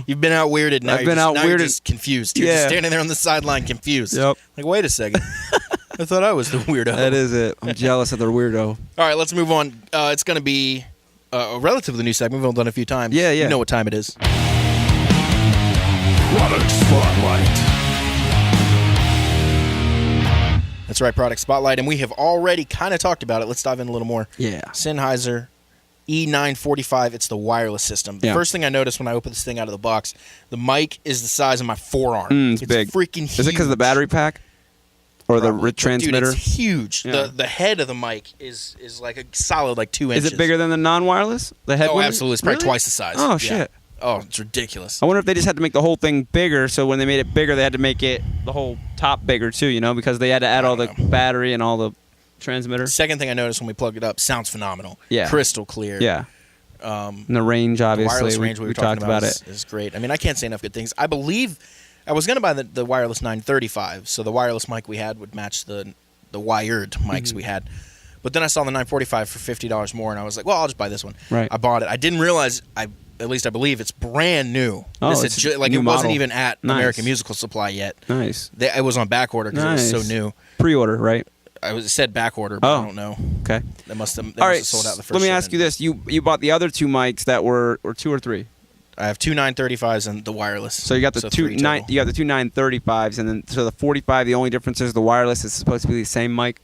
You've been out weirded. Now
I've
you're
been
just, now you're
out-weirded.
just confused. You're just
Yeah.
standing there on the sideline confused.
Yep.
Like, wait a second. I thought I was the weirdo.
That is it. I'm jealous of the weirdo.
All right, let's move on. It's going to be a relatively new segment. We've only done it a few times.
Yeah.
You know what time it is.
Product Spotlight.
That's right, Product Spotlight. And we have already kind of talked about it. Let's dive in a little more.
Yeah.
Sennheiser E945. It's the wireless system. The
Yeah.
first thing I noticed when I opened this thing out of the box, the mic is the size of my forearm.
It's big.
Freaking huge.
Is it because of the battery pack? Or the
Probably.
transmitter?
Dude, it's huge.
Yeah.
The head of the mic is like a solid 2 inches.
Is it bigger than the non-wireless? The head
Oh,
one?
absolutely. It's probably
Really?
twice the size.
Oh,
Yeah.
shit.
Oh, it's ridiculous.
I wonder if they just had to make the whole thing bigger, so when they made it bigger, they had to make it the whole top bigger too, because they had to add all the
don't know.
battery and all the transmitter.
Second thing I noticed when we plugged it up, sounds phenomenal.
Yeah.
Crystal clear.
Yeah. And the range,
The
obviously.
wireless range we were
talked
talking
about
is,
it.
is great. I mean, I can't say enough good things. I believe I was going to buy the wireless 935, so the wireless mic we had would match the wired mics
Mm-hmm.
we had. But then I saw the 945 for $50 more, and I was like, well, I'll just buy this one.
Right.
I bought it. I didn't realize, at least I believe, it's brand new.
Oh,
This
it's
is
a
like
new
it wasn't
model.
even at
Nice.
American Musical Supply yet.
Nice.
It was on back order because it was
Nice.
so new.
Pre-order, right?
It said back order, but
Oh.
I don't know.
Okay.
They must have
All right.
sold out the first.
Let me ask
shipment.
you this: you bought the other two mics that were or two or three?
I have two 935s and the wireless.
So you got the
three total.
you got the two 935s, and then so the 45. The only difference is the wireless is supposed to be the same mic.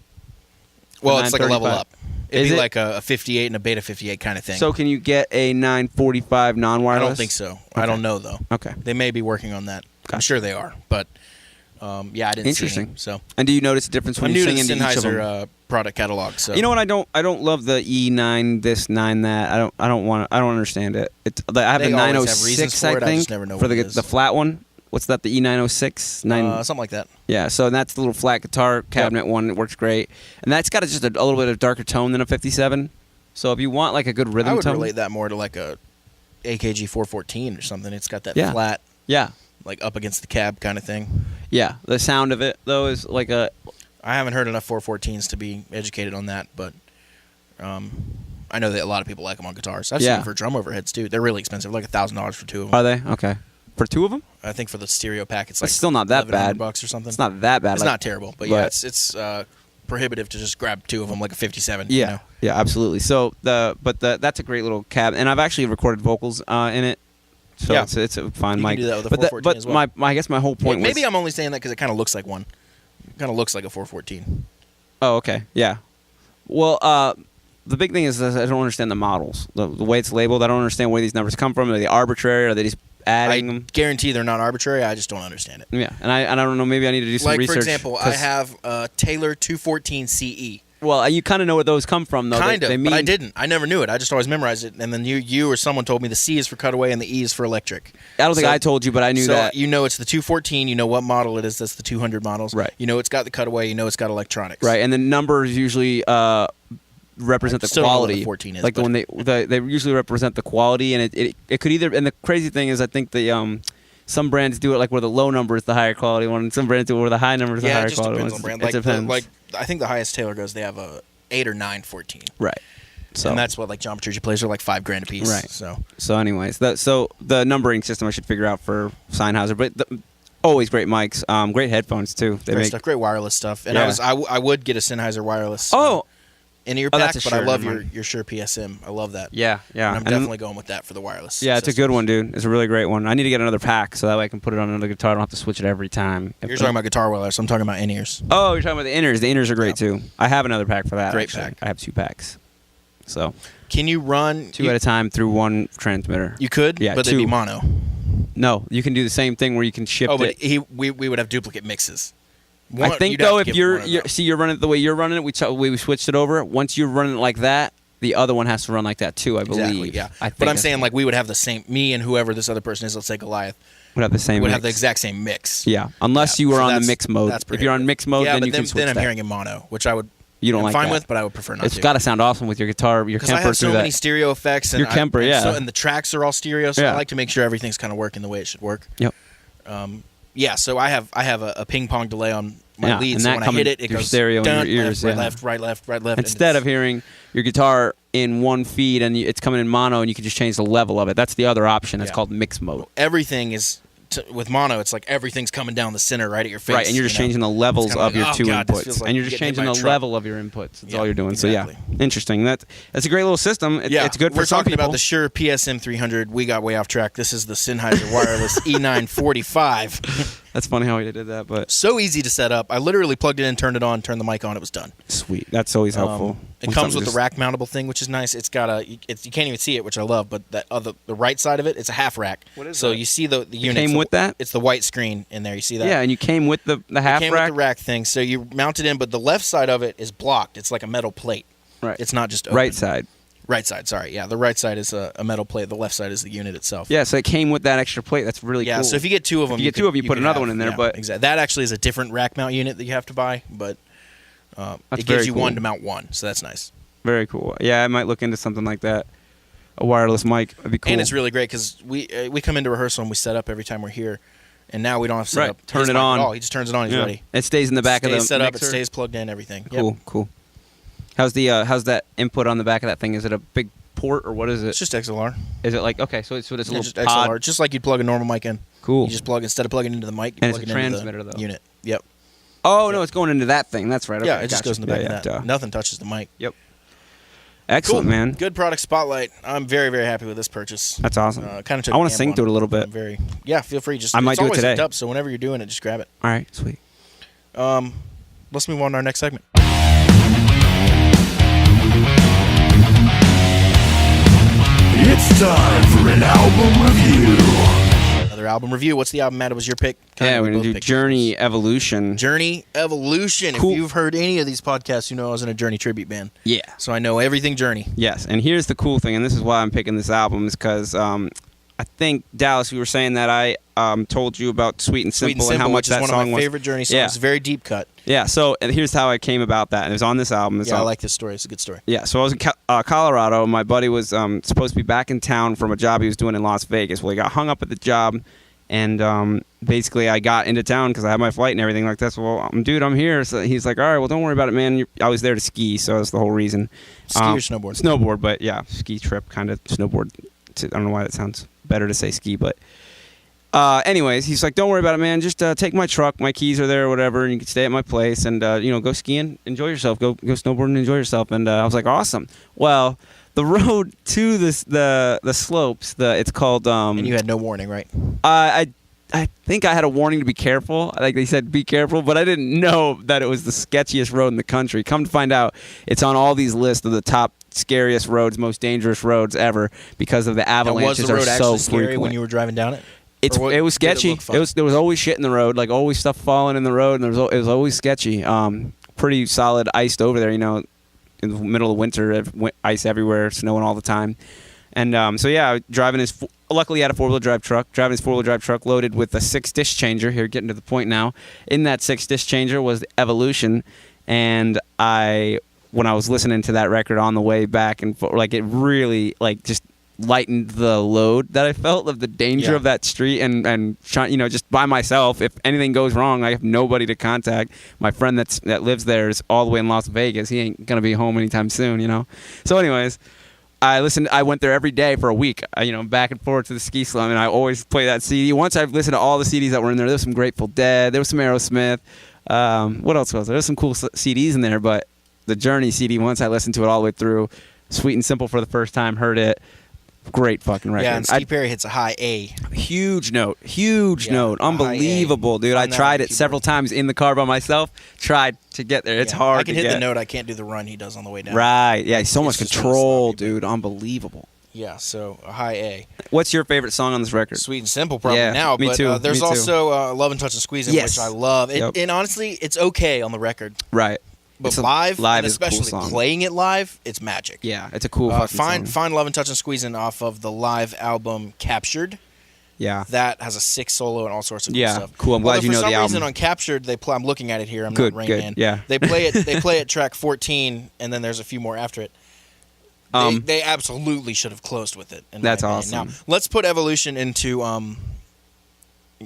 Well,
the
it's like a level
935.
up. It'd
Is
be
it?
like a 58 and a beta 58 kind of thing.
So can you get a 945
I
non-wireless?
don't think so. I don't know though.
Okay.
They may be working on that. I'm
Gotcha.
sure they are, but yeah, I didn't see
Interesting.
any. So
And do you notice a difference when
I'm
you
new to
sing
the
into each of them?
Sennheiser product catalog. So
You know what? I don't love the E9 this 9 that. I don't understand it. I have
They
the
always have reasons
906
for
I
it, I
think
just never know
for
what
the
it is.
the flat one. What's that? The E906
something like that.
Yeah, so that's the little flat guitar cabinet one. It works great, and that's got just a little bit of darker tone than a 57. So if you want like a good rhythm
I would
tone,
relate that more to like a AKG 414 or something. It's got that
Yeah.
flat,
yeah,
like up against the cab kind of thing.
yeah. The sound of it though is like a
I haven't heard enough 414s to be educated on that, but I know that a lot of people like them on guitars. I've seen
Yeah.
them for drum overheads too. They're really expensive, like $1,000 for two of them.
Are they? Okay. For 2 of them?
I think for the stereo pack, it's like
It's still not that bad.
$1,100 or something.
It's not that bad.
It's
like-
not terrible, but yeah,
but-
it's prohibitive to just grab 2 of them, like a 57.
Yeah,
You know?
yeah, absolutely. So that's a great little cab, and I've actually recorded vocals in it. So
Yeah.
it's a fine
You can
mic.
do that with a
but
414 as well.
I guess my whole point was
Maybe I'm only saying that because it kind of looks like one. It kind of looks like a 414.
Oh, okay, yeah. Well, the big thing is that I don't understand the models, the way it's labeled. I don't understand where these numbers come from. Are they arbitrary? Are they just adding
I
them?
guarantee they're not arbitrary. I just don't understand it.
Yeah, and I don't know. Maybe I need to do some
Like,
research.
for example, I
'cause-
have Taylor 214 CE.
Well, you kind of know where those come from, though.
Kind of,
they mean,
but I didn't. I never knew it. I just always memorized it. And then you or someone told me the C is for cutaway and the E is for electric.
I don't think
So-
I told you, but I knew
so
that.
you know it's the 214. You know what model it is. That's the 200 models.
Right.
You know it's got the cutaway. You know it's got electronics.
Right, and the numbers usually represent
I
the
still don't know what
quality.
the 14 is,
like the
but-
one they usually represent the quality, and it could either. And the crazy thing is, I think the some brands do it like where the low number is the higher quality one, and some brands do it where the high number is the
Yeah,
higher
it just
quality
depends
one.
on brand.
It
Like,
depends.
like I think the highest Taylor goes, they have a 8 or 9 14.
Right. So
And that's what like John Petrucci plays are like $5,000 a piece.
Right.
So
anyways, the numbering system I should figure out for Sennheiser, but always great mics, great headphones too. They
great
make
stuff, great wireless stuff. And
Yeah.
I would get a Sennheiser wireless. In-ear
Oh,
pack,
that's a
but I
Shure,
love
never
your
mind.
Shure PSM. I love that.
yeah.
And I'm
And-
definitely going with that for the wireless.
Yeah, it's a
system.
good one, dude. It's a really great one. I need to get another pack so that way I can put it on another guitar. I don't have to switch it every time.
You're talking about guitar wireless. I'm talking about in-ears.
Oh, you're talking about the inners. The inners are great too. I have another pack for that.
Great
actually.
pack.
I have 2 packs. So
Can you run
2 at a time through one transmitter.
You could,
Yeah,
but they'd be
2.
mono.
No, you can do the same thing where you can shift
Oh, but
it.
we would have duplicate mixes.
I think
you'd have
though,
to
if
give
you're,
one of them.
see, you're running it the way you're running it. We switched it over. Once you're running it like that, the other one has to run like that too. I believe.
Exactly, yeah.
I think
But I'm
that's
saying
what-
like we would have the same. Me and whoever this other person is, let's say Goliath,
would have the same.
would
mix.
have the exact same mix.
Yeah, unless
Yeah,
you were
so
on the
that's-
mix mode.
that's
If you're on
prohibitive.
mix mode,
yeah,
then
but
you can switch
then I'm
that.
hearing in mono, which I would.
You don't
I'm
like
fine
that.
with, but I would prefer not
It's
to.
got to sound awesome with your guitar, your
Because I
Kemper
have so
through
many
that.
stereo effects and
Your Kemper,
and
yeah.
and the tracks are all stereo, so
Yeah.
I like to make sure everything's kind of working the way it should work.
Yep.
Yeah, so I have a ping pong delay on my
Yeah,
lead,
and
so
that
when I
comes
hit it,
in
it
your
goes
stereo in
dun,
your ears,
left,
yeah.
right, left, right, left. and
Instead
it's-
of hearing your guitar in one feed and it's coming in mono, and you can just change the level of it. That's the other option. That's
Yeah.
called mix mode.
everything is with mono, it's like everything's coming down the center right at your face.
Right, and you're just
you know?
changing the levels
It's kinda
of your
like,
2
oh, God, this
inputs,
feels like
and you're just
getting hit
changing
by a
the
truck.
level of your inputs. That's
Yeah,
all you're doing.
exactly.
So yeah, interesting. That's a great little system. It's good for
we're
some
talking
people.
about the Shure PSM 300. We got way off track. This is the Sennheiser wireless E945.
That's funny how we did that, but
So easy to set up. I literally plugged it in, turned it on, turned the mic on. It was done.
sweet. That's always helpful.
It
When
comes
something
with the
just-
rack mountable thing, which is nice. It's got you can't even see it, which I love. But the right side of it, it's a half rack.
What is
so
that?
you see the unit.
came with that?
It's the white screen in there. You see that?
Yeah, and you came with the half
it came
rack.
with the rack thing. So you mount it in, but the left side of it is blocked. It's like a metal plate.
Right.
It's not just open.
Right side.
Right side. Sorry. Yeah, the right side is a metal plate. The left side is the unit itself.
Yeah, so it came with that extra plate. That's really
Yeah,
cool.
so if you get 2 of them,
If you get 2 of them, you put
could
another
have-
one in there,
yeah,
but-
exactly. That actually is a different rack mount unit that you have to buy, but
That's
it
very
gives you
cool.
one to mount one, so that's nice.
Very cool. Yeah, I might look into something like that. A wireless mic. That'd be cool.
And it's really great because we come into rehearsal and we set up every time we're here, and now we don't have to set
Right.
up.
Turn
his
it
mic at
on.
all. He just turns it on. He's
Yeah.
ready.
It stays in the back
Stays
of the
set up. It
mixer.
stays plugged in. Everything. Yep.
Cool. How's that input on the back of that thing? Is it a big port or what is it?
It's just XLR.
Is it like okay? So it's a
Yeah,
little
just
pod.
XLR, just like you'd plug a normal mic in.
Cool.
You just plug instead of plugging into the mic. You
And
plug
it's a
it into
transmitter,
the
though.
Unit. Yep.
Oh no, it's going into that thing. That's right. Okay,
Yeah, it just
gotcha.
goes in the back
Yeah,
of that.
duh.
Nothing touches the mic.
Yep. Excellent,
Cool.
man.
Good product spotlight. I'm very, very happy with this purchase.
That's awesome.
Kind of took
I want
a
to sing
gamble
to it
on
a little bit.
I'm yeah, feel free. Just
I might
it's
do it
always
today.
hooked up, so whenever you're doing it, just grab it.
All right, sweet.
Let's move on to our next segment.
It's time for an album review.
Another album review. What's the album, Matt? It was your pick.
Yeah,
We
we're
both
gonna do
picked
Journey Evolution.
Journey Evolution.
Cool.
If you've heard any of these podcasts, you know I was in a Journey tribute band.
Yeah.
So I know everything Journey.
Yes, and here's the cool thing, and this is why I'm picking this album, is because I think Dallas, you were saying that I told you about Sweet and Simple,
Sweet and Simple,
how much
which is
that
one
song
of my
was.
favorite Journey songs.
Yeah.
It's a very deep cut.
Yeah. So and here's how I came about that, and it was on this album. It's
Yeah, I
on-
like this story. It's a good story.
Yeah, so I was in Colorado. And my buddy was supposed to be back in town from a job he was doing in Las Vegas. Well, he got hung up at the job, And basically, I got into town because I had my flight and everything like that. So, well, dude, I'm here. So he's like, all right, well, don't worry about it, man. I was there to ski, so that's the whole reason.
Ski or snowboard?
Snowboard, but yeah, ski trip, kind of snowboard. I don't know why that sounds better to say ski, but anyways, he's like, don't worry about it, man. Just take my truck. My keys are there or whatever, and you can stay at my place and, go skiing, enjoy yourself. Go snowboarding and enjoy yourself. And I was like, awesome. Well, the road to the slopes, it's called...
and you had no warning, right?
I think I had a warning to be careful. Like they said, be careful, but I didn't know that it was the sketchiest road in the country. Come to find out, it's on all these lists of the top scariest roads, most dangerous roads ever because of the avalanches.
Was the road
are
actually
so
scary
frequent.
when you were driving down it?
It was sketchy. There was always shit in the road, like always stuff falling in the road, and it was always sketchy. Pretty solid iced over there, in the middle of winter, ice everywhere, snowing all the time. And so yeah, luckily he had a 4-wheel drive truck. Driving his 4-wheel drive truck loaded with a 6-disc changer. Here, getting to the point now. In that 6-disc changer was the Evolution, and when I was listening to that record on the way back and it really just lightened the load that I felt of the danger of that street and just by myself. If anything goes wrong, I have nobody to contact. My friend that lives there is all the way in Las Vegas. He ain't gonna be home anytime soon. So anyways, I went there every day for a week, back and forth to the ski slum, and I always play that CD. Once I've listened to all the CDs that were in there, there was some Grateful Dead, there was some Aerosmith. What else was there? There's some cool CDs in there, but the Journey CD, once I listened to it all the way through, Sweet and Simple for the first time, heard it. Great fucking record.
Yeah, and Steve Perry hits a high A.
Huge note. Unbelievable, dude. I tried it several times in the car by myself. Tried to get there. It's hard
I can
to
hit
get.
the note. I can't do the run he does on the way down.
Right. Yeah, he's so much
just
control,
really sloppy,
dude. Unbelievable.
Yeah, so a high A.
What's your favorite song on this record?
Sweet and Simple probably
Yeah,
now,
me
but
too,
there's
me too.
also Love and Touch and Squeezing,
Yes.
which I love.
Yep.
And honestly, it's okay on the record.
Right.
But live, and
is a cool
especially
song.
playing it live, it's magic.
Yeah, it's a cool fucking song.
Find Love and Touch and Squeezing off of the live album Captured.
Yeah.
That has a 6 solo and all sorts of cool
Yeah,
stuff.
cool. I'm glad you know the
For some reason
album.
on Captured, they play. I'm looking at it here. I'm
Good,
not Rain
good,
Man.
yeah.
They play it. They play it track 14, and then there's a few more after it. They absolutely should have closed with it. In my
That's
opinion.
awesome.
Now let's put Evolution into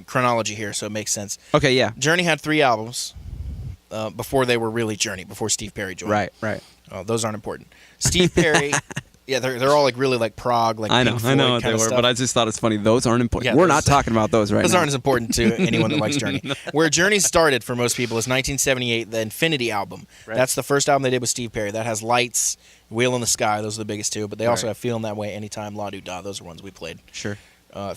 chronology here, so it makes sense.
Okay, yeah.
Journey had 3 albums before they were really Journey. Before Steve Perry joined.
Right.
Those aren't important. Steve Perry. Yeah, they're all really like prog, like
I know
Pink Floyd
what they
kind of
were,
stuff.
but I just thought it's funny. Those aren't important.
Yeah,
We're
those-
not talking about those right
Those
now.
aren't as important to anyone that likes Journey. Where Journey started for most people is 1978, the Infinity album.
Right.
That's the first album they did with Steve Perry. That has Lights, Wheel in the Sky. Those are the biggest 2. But they also
Right.
have Feeling That Way, Anytime, La Doo Da. Those are ones we played.
Sure.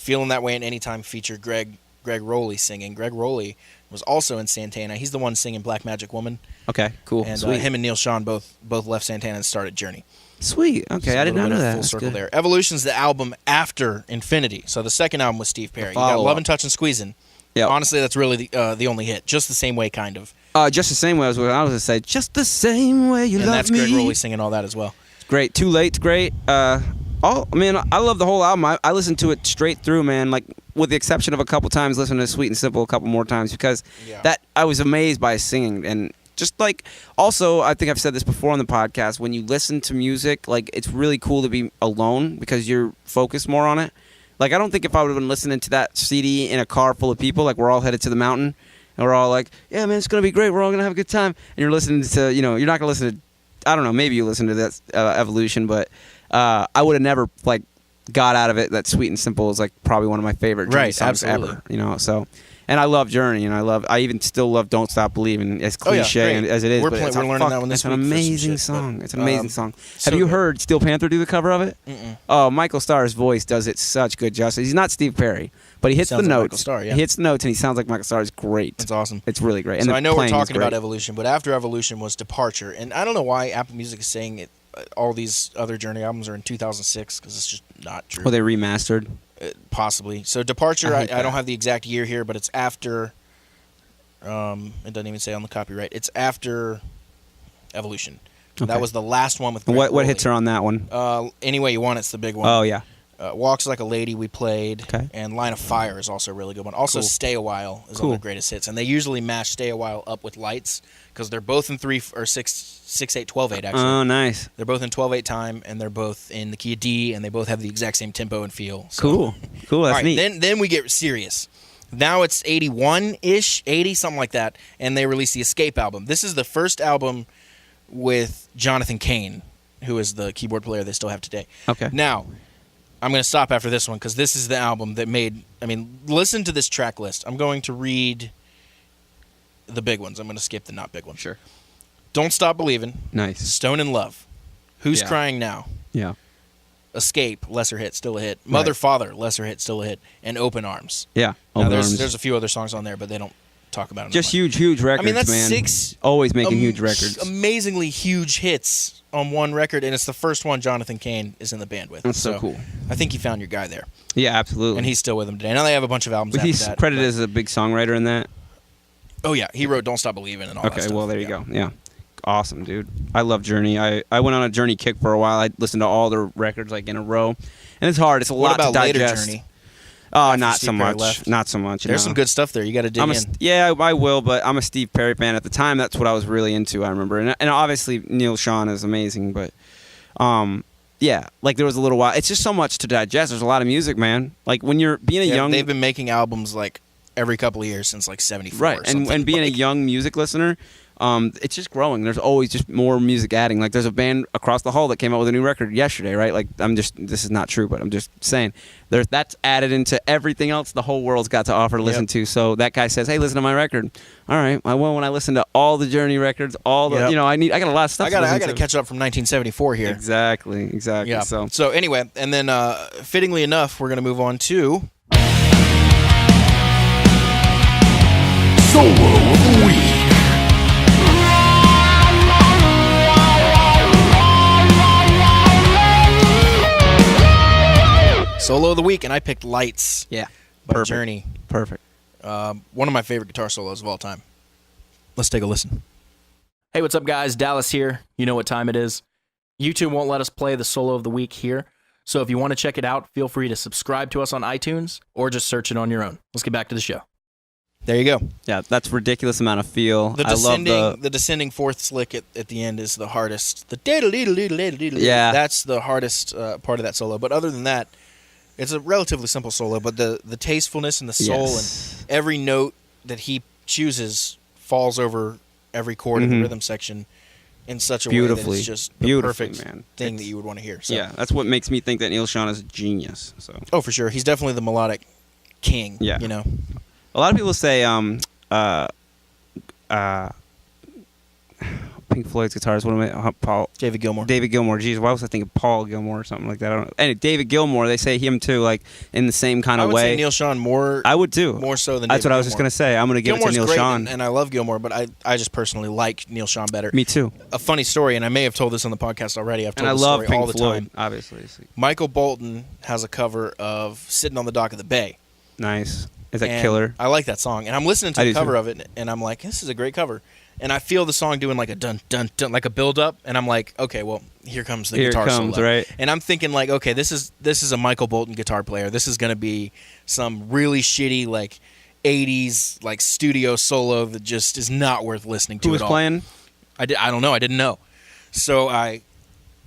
Feeling That Way and Anytime featured Greg Rowley singing. Greg Rowley was also in Santana. He's the one singing Black Magic Woman.
Okay, cool.
And
Sweet.
him and Neil Sean both left Santana and started Journey.
Sweet. Okay,
So
I
a
did
little
not
bit
know
of
that.
Full
That's
circle
good.
there. Evolution's the album after Infinity. So the second album was Steve Perry. You got
follow-up.
Love and Touch and Squeezing.
Yep.
Honestly, that's really the only hit. Just the Same Way, kind of.
Just the same way I was going to say. Just the same way you
And
love
that's
me.
Greg Rowley singing all that as well.
Great. Too Late's great. I love the whole album. I listened to it straight through, man. Like, with the exception of a couple times, listening to Sweet and Simple a couple more times because
Yeah.
I was amazed by his singing. And just like, also, I think I've said this before on the podcast, when you listen to music, like, it's really cool to be alone because you're focused more on it. Like, I don't think if I would have been listening to that CD in a car full of people, like, we're all headed to the mountain, and we're all like, yeah, man, it's going to be great. We're all going to have a good time. And you're listening to, you're not going to listen to, I don't know, maybe you listen to that Evolution, but I would have never, like, got out of it that Sweet and Simple is, like, probably one of my favorite Journey
Right,
songs
absolutely.
ever. So, and I love Journey, and I even still love Don't Stop Believing, as
Oh, yeah,
cliche
great.
as it is.
We're
but
playing-
it's
we're learning that one
it's
this
an
week for some
amazing
shit,
song.
but,
It's an amazing song.
so
Have you
good.
heard Steel Panther do the cover of it?
Mm-mm.
Oh, Michael Starr's voice does it such good justice. He's not Steve Perry, but he hits the
Sounds like
notes.
Michael Starr, yeah.
He hits the notes, and he sounds like Michael Starr. It's great.
That's awesome.
It's really great. And
So
the
I know we're
playing is
talking about
great.
Evolution, but after Evolution was Departure. And I don't know why Apple Music is saying it. All these other Journey albums are in 2006 because it's just not true.
Well, they remastered.
Possibly. So Departure,
I
I
hate
don't
that.
have the exact year here, but it's after. It doesn't even say on the copyright. It's after Evolution.
Okay.
That was the last one with Greg
What
Rowley.
hits are on that one?
Any Way You Want It's the big one.
Oh yeah.
Walks Like a Lady we played.
Okay.
And Line of Fire is also a really good one. Also
Cool.
Stay a While is
Cool.
one of their greatest hits. And they usually mash Stay a While up with Lights because they're both in 3 or 6/8, 12/8 actually.
Oh, nice.
They're both in 12/8 time, and they're both in the key of D, and they both have the exact same tempo and feel. So.
Cool. Cool. That's
All right,
neat.
then we get serious. Now it's 81-ish, 80, something like that, and they released the Escape album. This is the first album with Jonathan Cain, who is the keyboard player they still have today.
Okay.
Now, I'm going to stop after this one because this is the album that made... I mean, listen to this track list. I'm going to read the big ones. I'm going to skip the not big ones.
Sure.
Don't Stop Believin'.
Nice.
Stone in Love. Who's
Yeah.
Crying Now?
Yeah.
Escape, lesser hit, still a hit. Mother,
Right.
Father, lesser hit, still a hit. And Open Arms.
Yeah.
Now,
Open Arms.
there's a few other songs on there, but they don't talk about them.
Just
that much.
huge records,
I mean, that's
man.
6
Always making huge records.
amazingly huge hits on one record, and it's the first one Jonathan Cain is in the band with.
That's so cool.
I think you found your guy there,
Yeah, absolutely.
and he's still with him today. Now they have a bunch of albums
Was
after
he
that.
credited
but-
as a big songwriter in that?
Oh yeah, he wrote "Don't Stop Believin'" and all that
Okay,
stuff.
well there you
Yeah.
go. Yeah, awesome, dude. I love Journey. I went on a Journey kick for a while. I listened to all their records like in a row, and it's hard. It's a
What
lot
about
to
later
digest.
Journey?
Oh,
After
not
Steve
so
Perry
much.
left?
Not so much.
There's
no.
some good stuff there. You got to dig in.
Yeah, I will, but I'm a Steve Perry fan. At the time, that's what I was really into. I remember, and obviously Neil Sean is amazing, but yeah, like there was a little while. It's just so much to digest. There's a lot of music, man. Like when you're being a
Yeah,
young,
they've been making albums like every couple of years since like '74.
right,
or something.
and being a
Like,
young music listener, it's just growing. There's always just more music adding. Like there's a band across the hall that came out with a new record yesterday, right? Like this is not true, but I'm just saying that's added into everything else the whole world's got to offer to listen
Yep.
to. So that guy says, "Hey, listen to my record." All right, I will when I listen to all the Journey records, all the
Yep.
I got a lot of stuff.
I got
to
to catch up from 1974 here.
Exactly.
Yeah.
So
So anyway, and then fittingly enough, we're gonna move on to
Solo of the Week.
Solo of the Week, and I picked Lights
yeah,
by
perfect.
Journey.
Perfect.
One of my favorite guitar solos of all time. Let's take a listen. Hey, what's up, guys? Dallas here. You know what time it is. YouTube won't let us play the Solo of the Week here, so if you want to check it out, feel free to subscribe to us on iTunes or just search it on your own. Let's get back to the show. There you go.
Yeah, that's ridiculous amount of feel.
The
I love
descending fourth slick at the end is the hardest. The diddle-diddle-diddle-diddle.
Yeah.
That's the hardest part of that solo. But other than that, it's a relatively simple solo. But the tastefulness and the soul
Yes.
and every note that he chooses falls over every chord in the
Mhm.
rhythm section in such a way that
Beautifully.
it's just the
Beautifully,
perfect
man.
thing that you would want to hear. So.
Yeah, that's what makes me think that Neil Sean is a genius. So
Oh, for sure. He's definitely the melodic king.
Yeah.
You know.
a lot of people say Pink Floyd's guitarist. What am I? Paul
David Gilmour.
David Gilmour. Jeez, why was I thinking Paul Gilmour or something like that? I don't know. Anyway, David Gilmour. They say him too, like in the same kind
I
of
would
way.
say Neil Sean more.
I would too.
more so than
That's
David
what I was just
Gilmour.
gonna say. I'm gonna give
Gilmour's
it to Neil
great,
Sean.
and I love Gilmour, but I just personally like Neil Sean better.
Me too.
A funny story, and I may have told this on the podcast already. I've told
And I
this
love
story all
Pink
the
Floyd,
time.
obviously.
Michael Bolton has a cover of "Sitting on the Dock of the Bay."
Nice. Is that
and
killer?
I like that song, and I'm listening to
I
the
do
cover
too.
of it, and I'm like, "This is a great cover." And I feel the song doing like a dun dun dun, like a build up, and I'm like, "Okay, well, here comes the
Here it
guitar
comes,
solo."
right?
And I'm thinking like, "Okay, this is a Michael Bolton guitar player. This is gonna be some really shitty like '80s like studio solo that just is not worth listening to
Who was
at all."
playing?
I don't know. I didn't know. So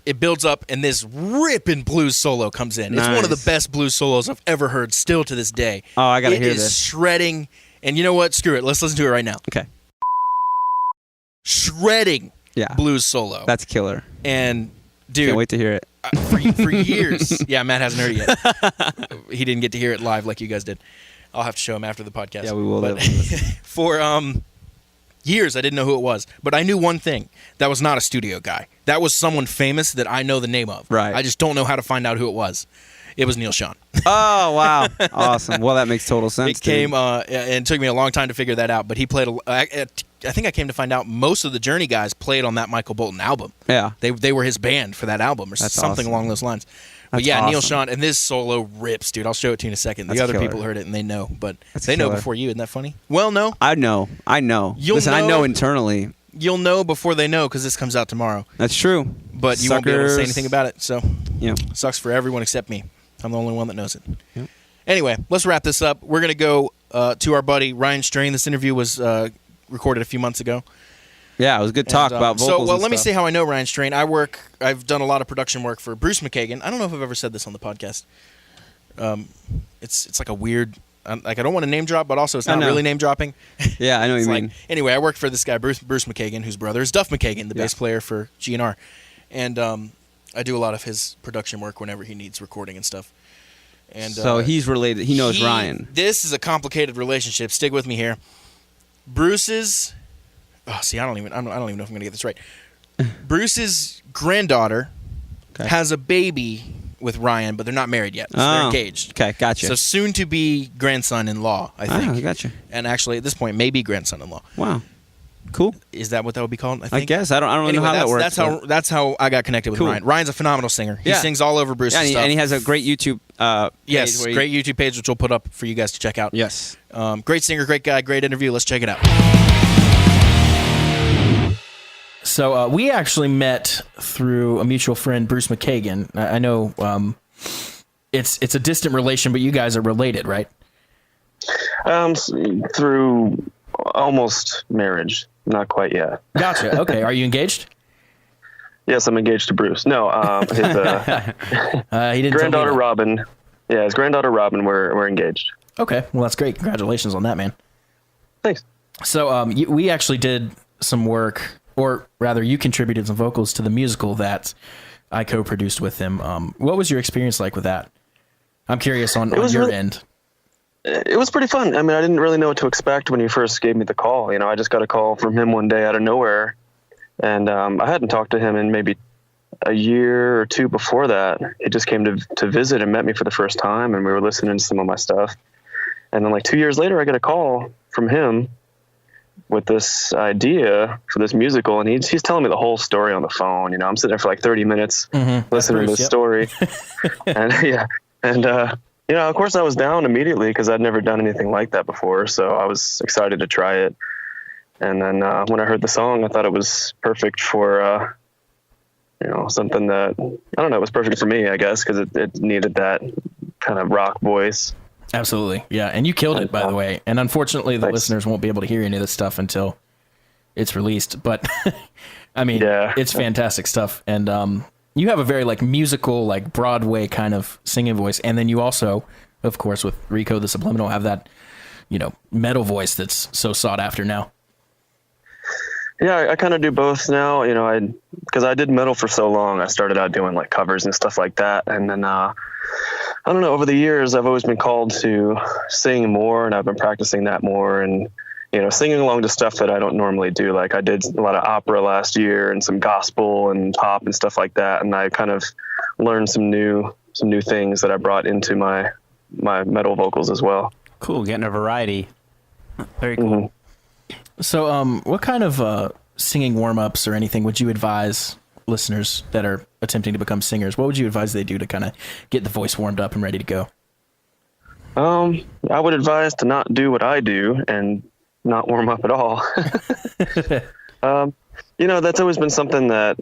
it builds up, and this ripping blues solo comes in. It's one of the
Nice.
best blues solos I've ever heard, still to this day.
Oh, I gotta
It
hear
is
this.
shredding, and you know what? Screw it. Let's listen to it right now.
Okay.
Shredding
Yeah.
blues solo.
That's killer.
And dude,
Can't wait to hear it.
for years, yeah, Matt hasn't heard it yet. He didn't get to hear it live like you guys did. I'll have to show him after the podcast.
Yeah, we will.
But for years, I didn't know who it was, but I knew one thing: that was not a studio guy. That was someone famous that I know the name of.
Right.
I just don't know how to find out who it was. It was Neil Sean.
Oh wow, awesome. Well, that makes total sense.
It came,
dude.
and it took me a long time to figure that out. But he played. I think I came to find out most of the Journey guys played on that Michael Bolton album.
Yeah.
They were his band for that album, or
That's
something
awesome.
along those lines. But
That's
yeah, Neil
awesome.
Sean, and this solo rips, dude. I'll show it to you in a second.
That's
The other
killer.
people heard it and they know, but
That's
they know
killer.
before you. Isn't that funny? Well, no,
I know.
You'll
Listen, I
know-
know internally.
you'll know before they know because this comes out tomorrow.
That's true.
But you won't be able to say
Suckers.
anything about it. So
Yeah.
sucks for everyone except me. I'm the only one that knows it.
Yep.
Anyway, let's wrap this up. We're gonna go to our buddy Ryan Strain. This interview was recorded a few months ago.
Yeah, it was a good talk
And,
about vocals.
So, well,
and
let me
stuff.
say how I know Ryan Strain. I've done a lot of production work for Bruce McKagan. I don't know if I've ever said this on the podcast. It's like a weird I don't want to name drop, but also it's
I
not
know.
really name dropping.
Yeah, I know what
It's
you
like,
mean.
anyway, I worked for this guy, Bruce McKagan, whose brother is Duff McKagan, the bass player for GNR. And I do a lot of his production work whenever he needs recording and stuff. And
So he's related. He knows Ryan.
This is a complicated relationship. Stick with me here. Bruce's. Oh, see, I don't even know if I'm going to get this right. Bruce's granddaughter has a baby with Ryan, but they're not married yet. So they're engaged.
Okay, gotcha.
So soon to be grandson-in-law, I think.
Gotcha.
And actually, at this point, maybe grandson-in-law.
Wow. Cool.
Is that what that would be called?
I guess I don't really know how that works.
That's how I got connected with
Cool.
Ryan. Ryan's a phenomenal singer. He
Yeah.
sings all over Bruce's
and
stuff.
he has a great YouTube.
Yes,
page where
great YouTube page which we'll put up for you guys to check out.
Yes.
Great singer, great guy, great interview. Let's check it out. So we actually met through a mutual friend, Bruce McKagan. I know it's a distant relation, but you guys are related, right?
Through almost marriage, not quite yet.
Gotcha. Okay, are you engaged?
Yes, I'm engaged to Bruce. No, his
He didn't.
granddaughter
tell me that.
Robin. Yeah, his granddaughter Robin. We're engaged.
Okay, well that's great. Congratulations on that, man.
Thanks.
So we actually did some work, or rather, you contributed some vocals to the musical that I co-produced with him. What was your experience like with that? I'm curious on
was
your
really-
end.
It was pretty fun. I mean, I didn't really know what to expect when he first gave me the call. You know, I just got a call from him one day out of nowhere, and I hadn't talked to him in maybe a year or two before that. He just came to visit and met me for the first time, and we were listening to some of my stuff. And then like 2 years later, I get a call from him with this idea for this musical, and he's telling me the whole story on the phone. You know, I'm sitting there for like 30 minutes listening to
Bruce,
this
yep.
story, and you know, of course I was down immediately because I'd never done anything like that before, so I was excited to try it. And then when I heard the song, I thought it was perfect for you know, something that I don't know, it was perfect for me, I guess, because it needed that kind of rock voice.
Absolutely, yeah, and you killed it, by the way. And unfortunately, the
Thanks.
listeners won't be able to hear any of this stuff until it's released. But I mean,
Yeah.
it's fantastic stuff. And you have a very like musical, like Broadway kind of singing voice, and then you also, of course, with Rico the Subliminal, have that, you know, metal voice that's so sought after now.
Yeah, I kind of do both now. You know, because I did metal for so long. I started out doing like covers and stuff like that, and then I don't know. Over the years, I've always been called to sing more, and I've been practicing that more, and you know, singing along to stuff that I don't normally do. Like I did a lot of opera last year, and some gospel and pop and stuff like that, and I kind of learned some new things that I brought into my metal vocals as well.
Cool, getting a variety. Very cool.
So, what kind of singing warm-ups or anything would you advise listeners that are attempting to become singers? What would you advise they do to kind of get the voice warmed up and ready to go?
I would advise to not do what I do and not warm up at all. You know, that's always been something that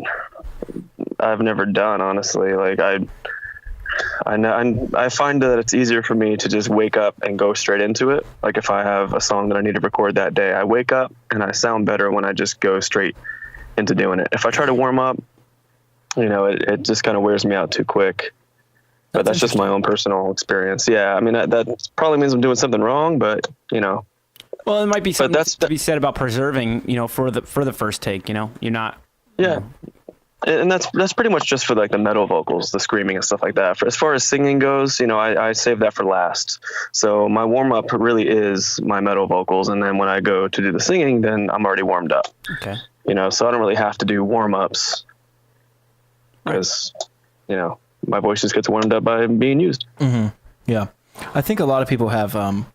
I've never done, honestly. Like I find that it's easier for me to just wake up and go straight into it. Like if I have a song that I need to record that day, I wake up and I sound better when I just go straight into doing it. If I try to warm up, you know, it just kind of wears me out too quick. But that's just my own personal experience. Yeah, I mean, that probably means I'm doing something wrong, but, you know.
Well, it might be something
that's-
to be said about preserving, you know, for the first take. You know, you're not.
Yeah. And that's pretty much just for like the metal vocals, the screaming and stuff like that. As far as singing goes, you know, I save that for last. So my warm up really is my metal vocals. And then when I go to do the singing, then I'm already warmed up,
Okay.
you know, so I don't really have to do warm ups because, you know, my voice just gets warmed up by being used.
Yeah. I think a lot of people have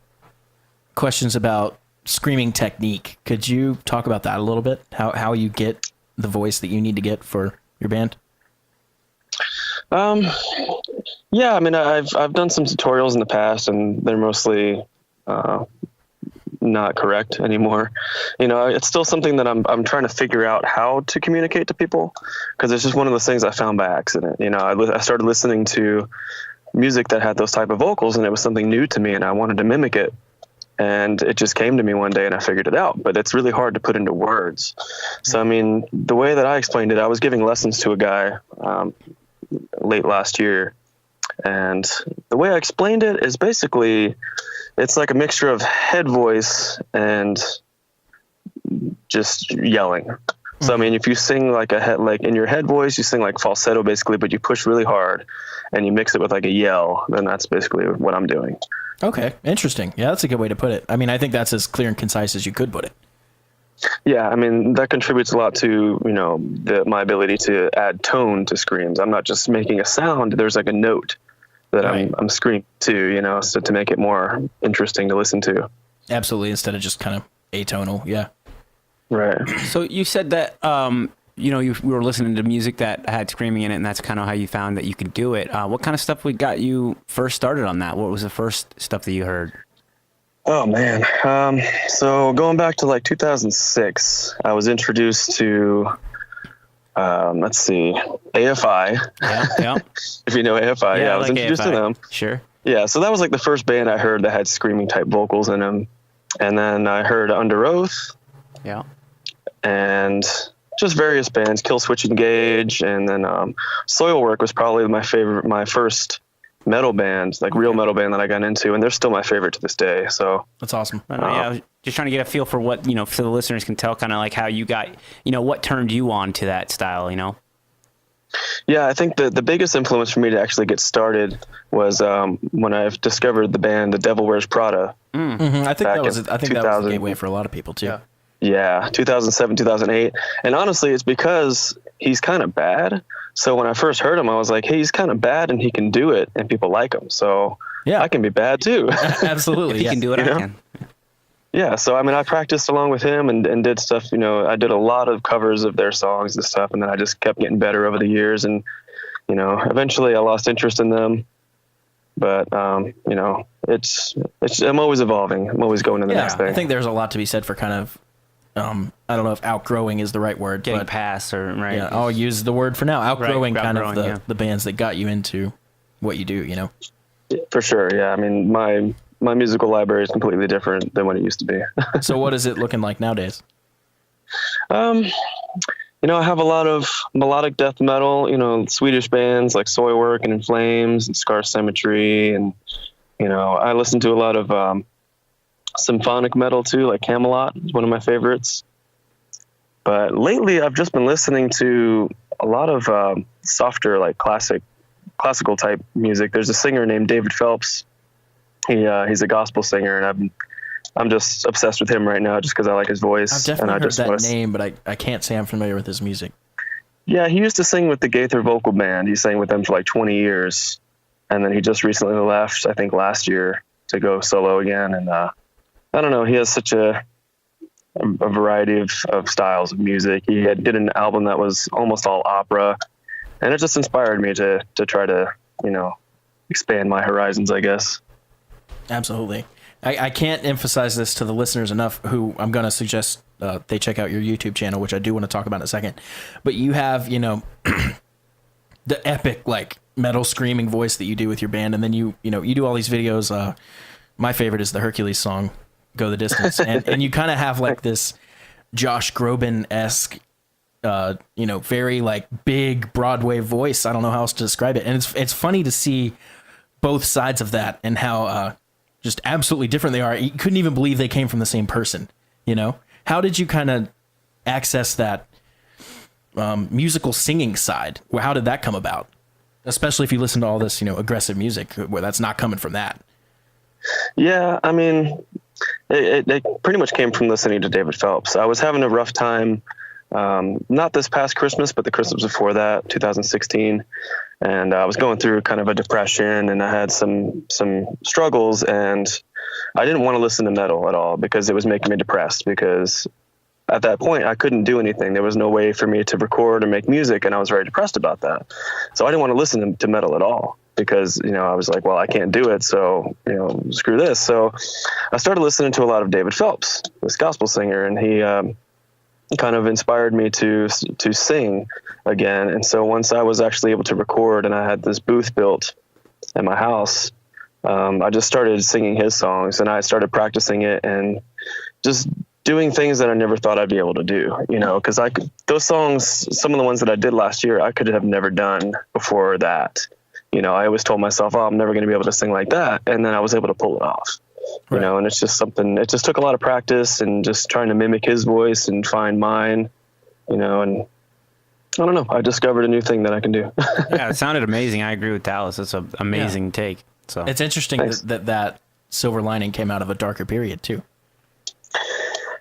questions about screaming technique. Could you talk about that a little bit? How you get the voice that you need to get for your band?
Yeah, I mean, I've done some tutorials in the past, and they're mostly not correct anymore. You know, it's still something that I'm trying to figure out how to communicate to people, because it's just one of those things I found by accident. You know, I started listening to music that had those type of vocals, and it was something new to me, and I wanted to mimic it. And it just came to me one day and I figured it out, but it's really hard to put into words. So, I mean, the way that I explained it, I was giving lessons to a guy late last year, And the way I explained it is basically it's like a mixture of head voice and just yelling. So I mean, if you sing like in your head voice, you sing like falsetto basically, but you push really hard and you mix it with like a yell, then that's basically what I'm doing.
Okay, interesting. Yeah, that's a good way to put it. I mean, I think that's as clear and concise as you could put it.
Yeah, I mean, that contributes a lot to, my ability to add tone to screams. I'm not just making a sound, there's like a note that
Right.
I'm screaming to, so to make it more interesting to listen to.
Absolutely, instead of just kind of atonal. Yeah.
Right.
So you said that you were listening to music that had screaming in it, and that's kind of how you found that you could do it. What kind of stuff got you first started on that? What was the first stuff that you heard?
Oh man. So going back to like 2006, I was introduced to, AFI.
Yeah.
If you know AFI, I was
like
introduced to
AFI.
them.
Sure.
Yeah, so that was like the first band I heard that had screaming type vocals in them. And then I heard Under Oath
Yeah.
and just various bands, Killswitch Engage, and then Soilwork was probably my first metal band, like real metal band that I got into, and they're still my favorite to this day. So
That's awesome.
I was just trying to get a feel for what, so the listeners can tell kind of like how you got, what turned you on to that style,
yeah, I think the biggest influence for me to actually get started was when I've discovered the band The Devil Wears Prada.
Mhm, I think
Back
that was
in
the
2000.
gateway for a lot of people too.
Yeah, 2007, 2008. And honestly, it's because he's kind of bad. So when I first heard him, I was like, hey, he's kind of bad and he can do it and people like him. So
Yeah.
I can be bad too.
Absolutely.
You
Yeah.
can do it,
You
I
know?
can.
Yeah, so I mean, I practiced along with him and did stuff. I did a lot of covers of their songs and stuff, and then I just kept getting better over the years. And eventually, I lost interest in them. But it's I'm always evolving. I'm always going to the
Yeah,
next thing.
I think there's a lot to be said for kind of, I don't know if outgrowing is the right word,
Getting
but
past or right.
yeah, I'll use the word for now. Outgrowing kind of
outgrowing,
the bands that got you into what you do.
For sure, yeah. I mean, my musical library is completely different than what it used to be.
So what is it looking like nowadays?
I have a lot of melodic death metal, Swedish bands like Soilwork and In Flames and Scar Symmetry. And, I listen to a lot of symphonic metal too, like Camelot is one of my favorites. But lately I've just been listening to a lot of softer, like classical type music. There's a singer named David Phelps. He's a gospel singer, and I'm just obsessed with him right now just because I like his voice.
I've definitely
and I
heard
just
that
wanna
name, but I can't say I'm familiar with his music.
Yeah, he used to sing with the Gaither Vocal Band. He sang with them for like 20 years. And then he just recently left, I think last year, to go solo again. And I don't know, he has such a variety of styles of music. He did an album that was almost all opera. And it just inspired me to try to, expand my horizons, I guess.
Absolutely. I can't emphasize this to the listeners enough, who I'm going to suggest they check out your YouTube channel, which I do want to talk about in a second. But you have, the epic, like, metal screaming voice that you do with your band. And then you do all these videos. My favorite is the Hercules song, Go the Distance. And you kind of have like this Josh Groban-esque, very like big Broadway voice. I don't know how else to describe it. And it's funny to see both sides of that and how just absolutely different they are. You couldn't even believe they came from the same person, How did you kind of access that musical singing side? How did that come about? Especially if you listen to all this, aggressive music, where that's not coming from that.
Yeah, I mean, it pretty much came from listening to David Phelps. I was having a rough time, not this past Christmas, but the Christmas before that, 2016. And I was going through kind of a depression, and I had some struggles, and I didn't want to listen to metal at all because it was making me depressed, because at that point I couldn't do anything. There was no way for me to record or make music, and I was very depressed about that. So I didn't want to listen to metal at all because, I was like, well, I can't do it. So, screw this. So I started listening to a lot of David Phelps, this gospel singer, and he kind of inspired me to sing again. And so once I was actually able to record and I had this booth built at my house, I just started singing his songs, and I started practicing it and just doing things that I never thought I'd be able to do, because those songs, some of the ones that I did last year, I could have never done before that. I always told myself, oh, I'm never going to be able to sing like that. And then I was able to pull it off,
Right.
and it's just something, it just took a lot of practice and just trying to mimic his voice and find mine, and I don't know. I discovered a new thing that I can do.
Yeah, it sounded amazing. I agree with Dallas. It's an amazing take. So
It's interesting
Thanks.
that silver lining came out of a darker period too.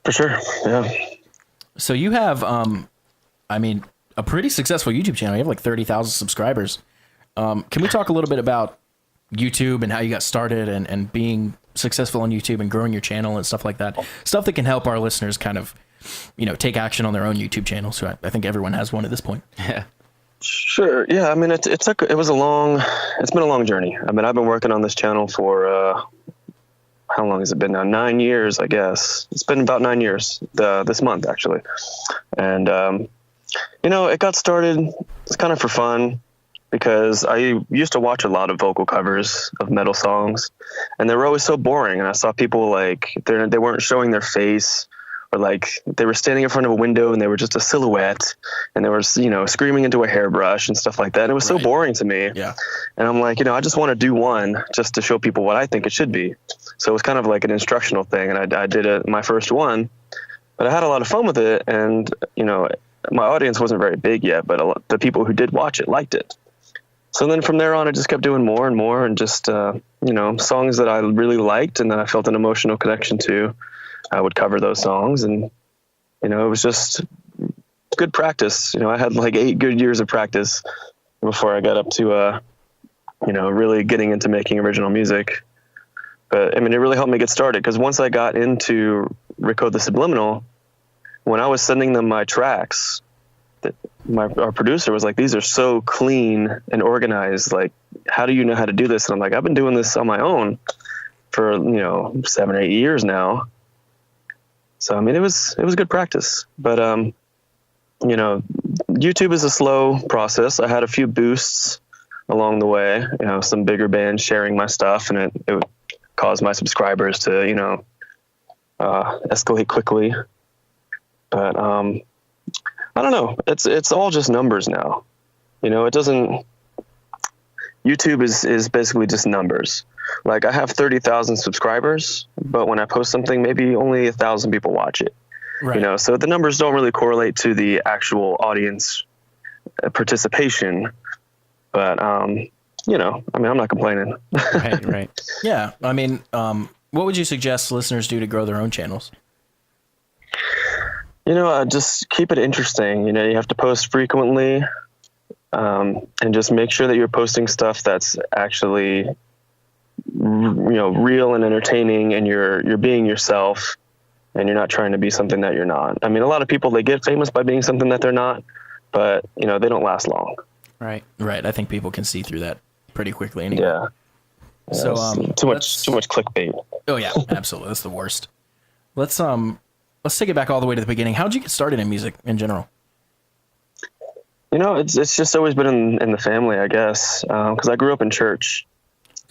For sure. Yeah.
So you have, a pretty successful YouTube channel. You have like 30,000 subscribers. Can we talk a little bit about YouTube and how you got started and being successful on YouTube and growing your channel and stuff like that? Stuff that can help our listeners kind of, take action on their own YouTube channel. So I think everyone has one at this point.
yeah.
Sure. Yeah. I mean, it's been a long journey. I mean, I've been working on this channel for, how long has it been now? 9 years, I guess. It's been about 9 years, this month actually. And, it got started, it's kind of for fun, because I used to watch a lot of vocal covers of metal songs, and they were always so boring. And I saw people like, they weren't showing their face, or like they were standing in front of a window and they were just a silhouette, and they were, screaming into a hairbrush and stuff like that. And it was so
Right.
boring to me.
Yeah.
And I'm like, I just want to do one just to show people what I think it should be. So it was kind of like an instructional thing. And I did my first one, but I had a lot of fun with it. And, my audience wasn't very big yet, but the people who did watch it liked it. So then from there on, I just kept doing more and more, and just, songs that I really liked and that I felt an emotional connection to, I would cover those songs. And, it was just good practice. I had like 8 good years of practice before I got up to, really getting into making original music. But I mean, it really helped me get started, because once I got into Recode the Subliminal, when I was sending them my tracks, our producer was like, these are so clean and organized. Like, how do you know how to do this? And I'm like, I've been doing this on my own for, 7 or 8 years now. So, I mean, it was good practice, but, YouTube is a slow process. I had a few boosts along the way, some bigger bands sharing my stuff, and it caused my subscribers to, escalate quickly. But, I don't know. It's all just numbers now. YouTube is basically just numbers. Like, I have 30,000 subscribers, but when I post something, maybe only 1,000 people watch it.
Right.
So the numbers don't really correlate to the actual audience participation. But, I'm not complaining.
Right.
Yeah. I mean, what would you suggest listeners do to grow their own channels?
Just keep it interesting. You have to post frequently, and just make sure that you're posting stuff that's actually, real and entertaining, and you're being yourself, and you're not trying to be something that you're not. I mean, a lot of people, they get famous by being something that they're not, but, they don't last long.
Right.
Right. I think people can see through that pretty quickly anyway.
Yeah.
So,
It's too much clickbait.
Oh yeah, absolutely. That's the worst. Let's take it back all the way to the beginning. How'd you get started in music in general?
It's just always been in the family, I guess. 'Cause I grew up in church.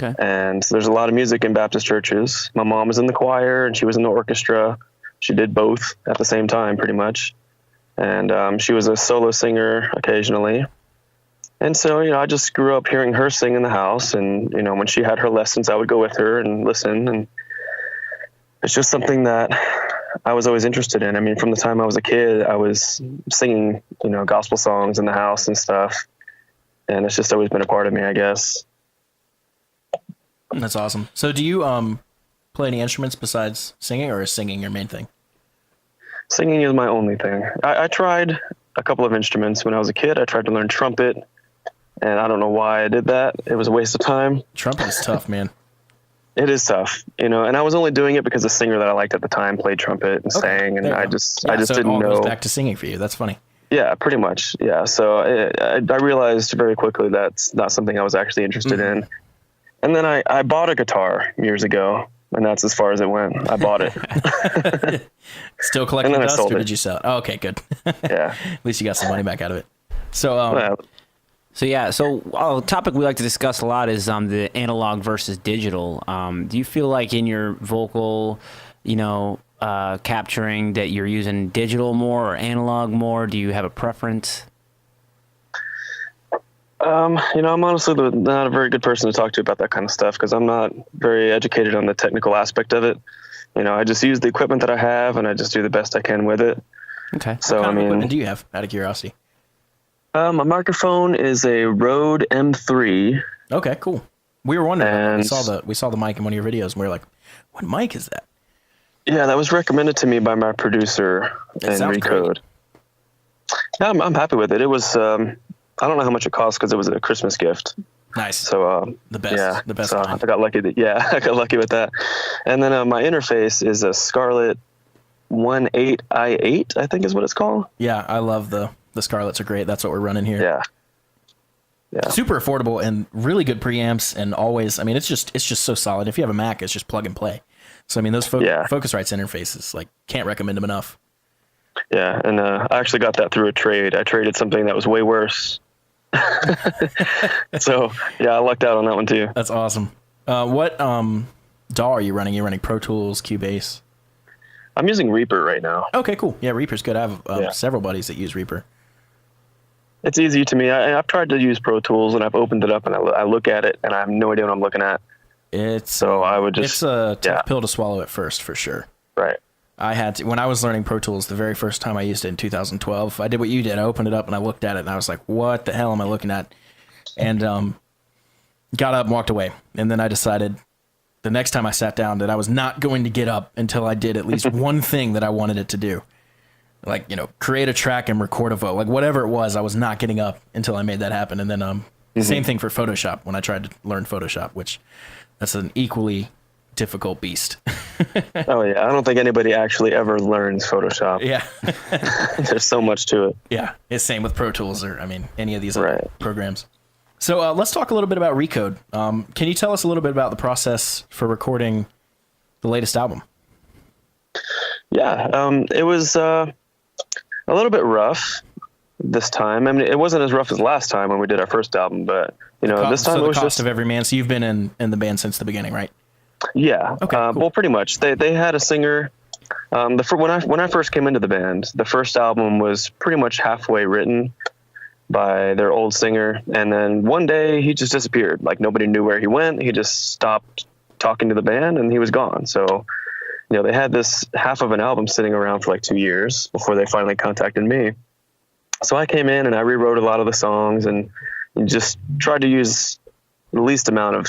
Okay.
And there's a lot of music in Baptist churches. My mom was in the choir and she was in the orchestra. She did both at the same time, pretty much. And she was a solo singer occasionally. And so, I just grew up hearing her sing in the house. And, when she had her lessons, I would go with her and listen. And it's just something that I was always interested in. I mean, from the time I was a kid, I was singing, gospel songs in the house and stuff. And it's just always been a part of me, I guess.
That's awesome. So do you play any instruments besides singing, or is singing your main thing?
Singing is my only thing. I tried a couple of instruments when I was a kid. I tried to learn trumpet, and I don't know why I did that. It was a waste of time.
Trumpet is tough, man.
It is tough, and I was only doing it because the singer that I liked at the time played trumpet and sang, and
there you
I
go.
just
So it
didn't
all
know.
goes back to singing for you. That's funny.
Yeah, pretty much. Yeah. So I realized very quickly that's not something I was actually interested in. And then I bought a guitar years ago, and that's as far as it went. I bought it.
Still collecting
And then I
dust,
sold
or
it.
did you sell it? Oh, okay, good.
Yeah.
At least you got some money back out of it. So,
Well,
So a topic we like to discuss a lot is the analog versus digital. Do you feel like in your vocal, capturing that you're using digital more or analog more? Do you have a preference?
I'm honestly not a very good person to talk to about that kind of stuff because I'm not very educated on the technical aspect of it. I just use the equipment that I have and I just do the best I can with it.
Okay.
So,
What kind of equipment do you have, out of curiosity?
my microphone is a Rode M3.
Okay, cool. We were wondering.
And-
We saw the mic in one of your videos, and we were like, "What mic is that?"
Yeah, that was recommended to me by my producer in
sounds
Recode. Yeah, I'm happy with it. It was, I don't know how much it cost because it was a Christmas gift.
Nice.
So,
The best.
yeah,
The best
so
kind.
I got lucky. I got lucky with that. And then my interface is a Scarlett 18i8, I think is what it's called.
Yeah, I love the Scarletts are great. That's what we're running here.
Yeah. Yeah.
Super affordable and really good preamps, and always. I mean, it's just so solid. If you have a Mac, it's just plug and play. So I mean, those Focusrite's interfaces, like, can't recommend them enough.
Yeah, and I actually got that through a trade. I traded something that was way worse. So yeah, I lucked out on that one too.
That's awesome. What DAW are you running? You're running Pro Tools, Cubase.
I'm using Reaper right now.
Okay, cool. Yeah, Reaper's good. I have several buddies that use Reaper.
It's easy to me. I've tried to use Pro Tools and I've opened it up and I look at it and I have no idea what I'm looking at. So I would just.
It's a tough pill to swallow at first, for sure.
Right.
I had to, when I was learning Pro Tools, the very first time I used it in 2012, I did what you did. I opened it up and I looked at it and I was like, what the hell am I looking at? And got up and walked away. And then I decided the next time I sat down that I was not going to get up until I did at least one thing that I wanted it to do. Like, create a track and record a vote. Like, whatever it was, I was not getting up until I made that happen. And then same thing for Photoshop when I tried to learn Photoshop, which that's an equally difficult beast.
Oh yeah, I don't think anybody actually ever learns Photoshop.
Yeah.
There's so much to it.
Yeah, it's same with Pro Tools or any of these other
Right.
programs. So let's talk a little bit about Recode. Can you tell us a little bit about the process for recording the latest album?
Yeah, it was a little bit rough this time. I mean, it wasn't as rough as last time when we did our first album, but this time
so
it
the
was
cost
just
of every man. So you've been in the band since the beginning, right?
yeah.
Okay, cool.
Well, pretty much. They had a singer. When I first came into the band, the first album was pretty much halfway written by their old singer, and then one day he just disappeared. Like, nobody knew where he went. He just stopped talking to the band and he was gone. So they had this half of an album sitting around for like 2 years before they finally contacted me. So I came in and I rewrote a lot of the songs and just tried to use the least amount of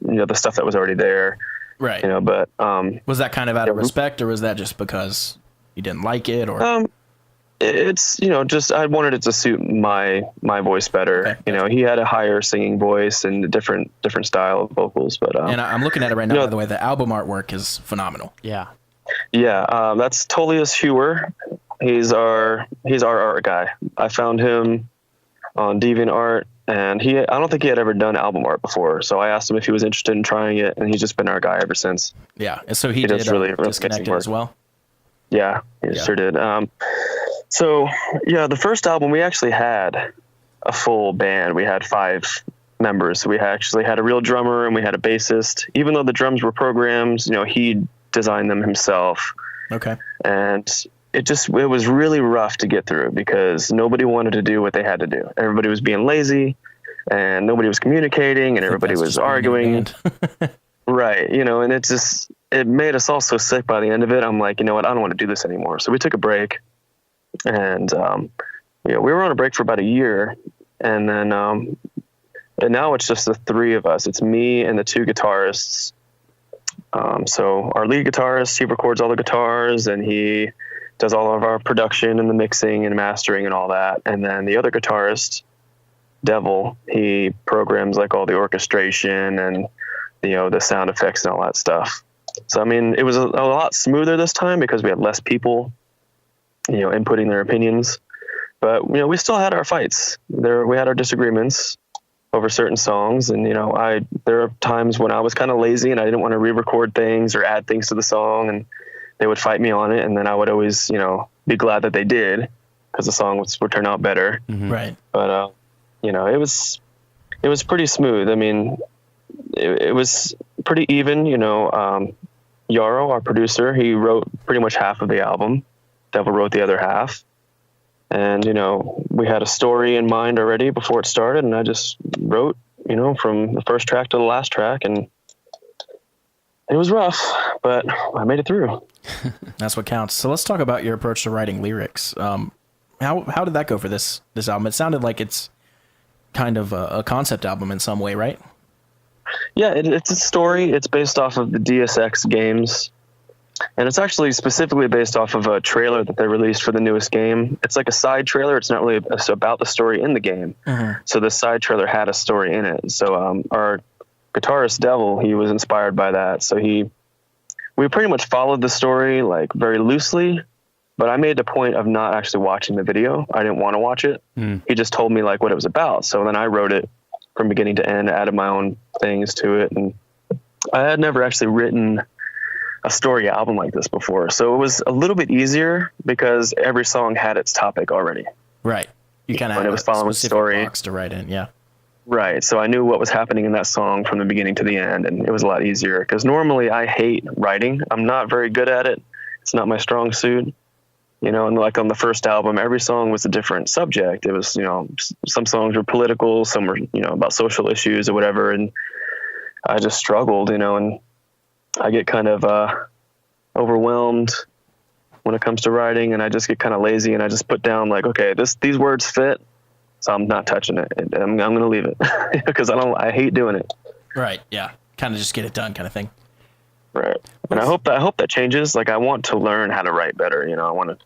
the stuff that was already there.
Right.
But
was that kind of out of respect, or was that just because you didn't like it, or?
it's just I wanted it to suit my voice better.
Okay.
He had a higher singing voice and a different style of vocals. But
And I'm looking at it right now. By the way, the album artwork is phenomenal.
Yeah.
yeah, that's Tullius Hewer. He's our art guy. I found him on DeviantArt, and I don't think he had ever done album art before. So I asked him if he was interested in trying it, and he's just been our guy ever since.
Yeah, and so he
It
did
is really
Disconnected
work.
as well.
Yeah, he sure did. So yeah, the first album we actually had a full band. We had 5 members. We actually had a real drummer and we had a bassist. Even though the drums were programs, he designed them himself.
Okay.
And it was really rough to get through because nobody wanted to do what they had to do. Everybody was being lazy and nobody was communicating and everybody
That's
was
just being a
arguing.
band.
Right. And it made us all so sick by the end of it. I'm like, you know what? I don't want to do this anymore. So we took a break and, we were on a break for about a year and then, and now it's just the 3 of us. It's me and the 2 guitarists. So our lead guitarist, he records all the guitars and he does all of our production and the mixing and mastering and all that. And then the other guitarist, Devil, he programs like all the orchestration and, the sound effects and all that stuff. So, I mean, it was a lot smoother this time because we had less people, inputting their opinions. But, we still had our fights. We had our disagreements over certain songs. And, there are times when I was kind of lazy and I didn't want to re-record things or add things to the song. And they would fight me on it. And then I would always, be glad that they did because the song would turn out better.
Mm-hmm.
Right.
But, it was pretty smooth. I mean, it was pretty even, Yarrow, our producer, he wrote pretty much half of the album. Devil wrote the other half. And, we had a story in mind already before it started, and I just wrote, from the first track to the last track, and it was rough, but I made it through.
That's what counts. So let's talk about your approach to writing lyrics. How did that go for this album? It sounded like it's kind of a concept album in some way, right?
Yeah, it's a story. It's based off of the Deus Ex games, and it's actually specifically based off of a trailer that they released for the newest game. It's like a side trailer. It's not really about the story in the game. Mm-hmm. So the side trailer had a story in it. So our guitarist Devil, he was inspired by that. So we pretty much followed the story like very loosely, but I made the point of not actually watching the video. I didn't want to watch it. He just told me like what it was about. So then I wrote it from beginning to end, added my own things to it. And I had never actually written a story album like this before. So it was a little bit easier because every song had its topic already.
Right. You kind of had a specific box to write in. Yeah.
Right. So I knew what was happening in that song from the beginning to the end, and it was a lot easier because normally I hate writing. I'm not very good at it. It's not my strong suit, and like on the first album, every song was a different subject. It was, some songs were political, some were, about social issues or whatever. And I just struggled, and I get kind of overwhelmed when it comes to writing, and I just get kind of lazy, and I just put down like, okay, these words fit. So I'm not touching it. I'm going to leave it because I hate doing it.
Right. Yeah. Kind of just get it done kind of thing.
Right. And I hope that changes. Like I want to learn how to write better. I want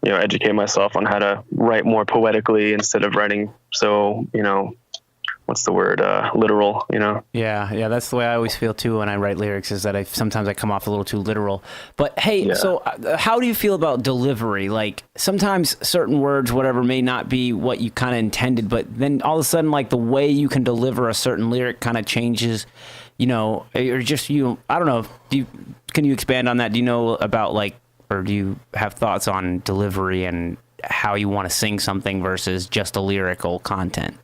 to, educate myself on how to write more poetically instead of writing so, what's the word? Literal,
Yeah, that's the way I always feel too when I write lyrics, is that sometimes I come off a little too literal. But hey, yeah. So how do you feel about delivery? Like sometimes certain words, whatever, may not be what you kind of intended, but then all of a sudden, like the way you can deliver a certain lyric kind of changes, or just I don't know. Can you expand on that? Do you know about or do you have thoughts on delivery and how you want to sing something versus just a lyrical content?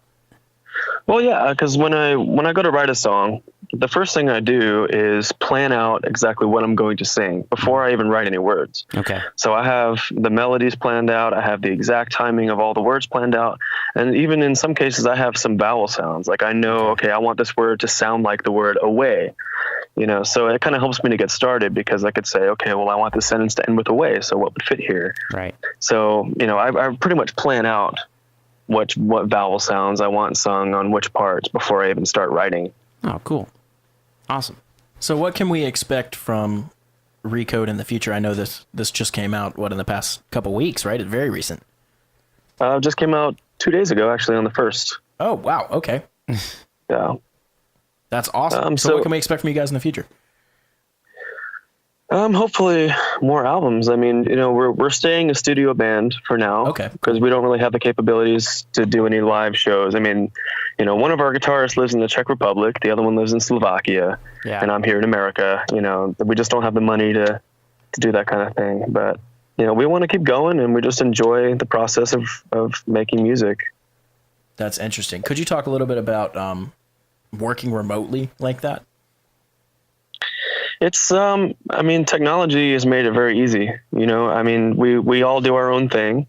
Well, yeah, because when I go to write a song, the first thing I do is plan out exactly what I'm going to sing before I even write any words.
Okay.
So I have the melodies planned out. I have the exact timing of all the words planned out. And even in some cases, I have some vowel sounds. Like I know, okay, I want this word to sound like the word away. So it kind of helps me to get started because I could say, okay, well, I want this sentence to end with away. So what would fit here?
Right.
So, I pretty much plan out what vowel sounds I want sung on which parts before I even start writing.
Oh, cool. Awesome.
So what can we expect from Recode in the future? I know this just came out, in the past couple weeks, right? It's very recent.
Just came out 2 days ago, actually, on the 1st.
Oh, wow. Okay.
Yeah.
That's awesome. So what can we expect from you guys in the future?
Hopefully more albums. I mean, we're staying a studio band for now.
Okay.
Because we don't really have the capabilities to do any live shows. I mean, one of our guitarists lives in the Czech Republic, the other one lives in Slovakia, and I'm here in America. We just don't have the money to do that kind of thing. But, we want to keep going, and we just enjoy the process of making music.
That's interesting. Could you talk a little bit about working remotely like that?
It's, technology has made it very easy. We all do our own thing,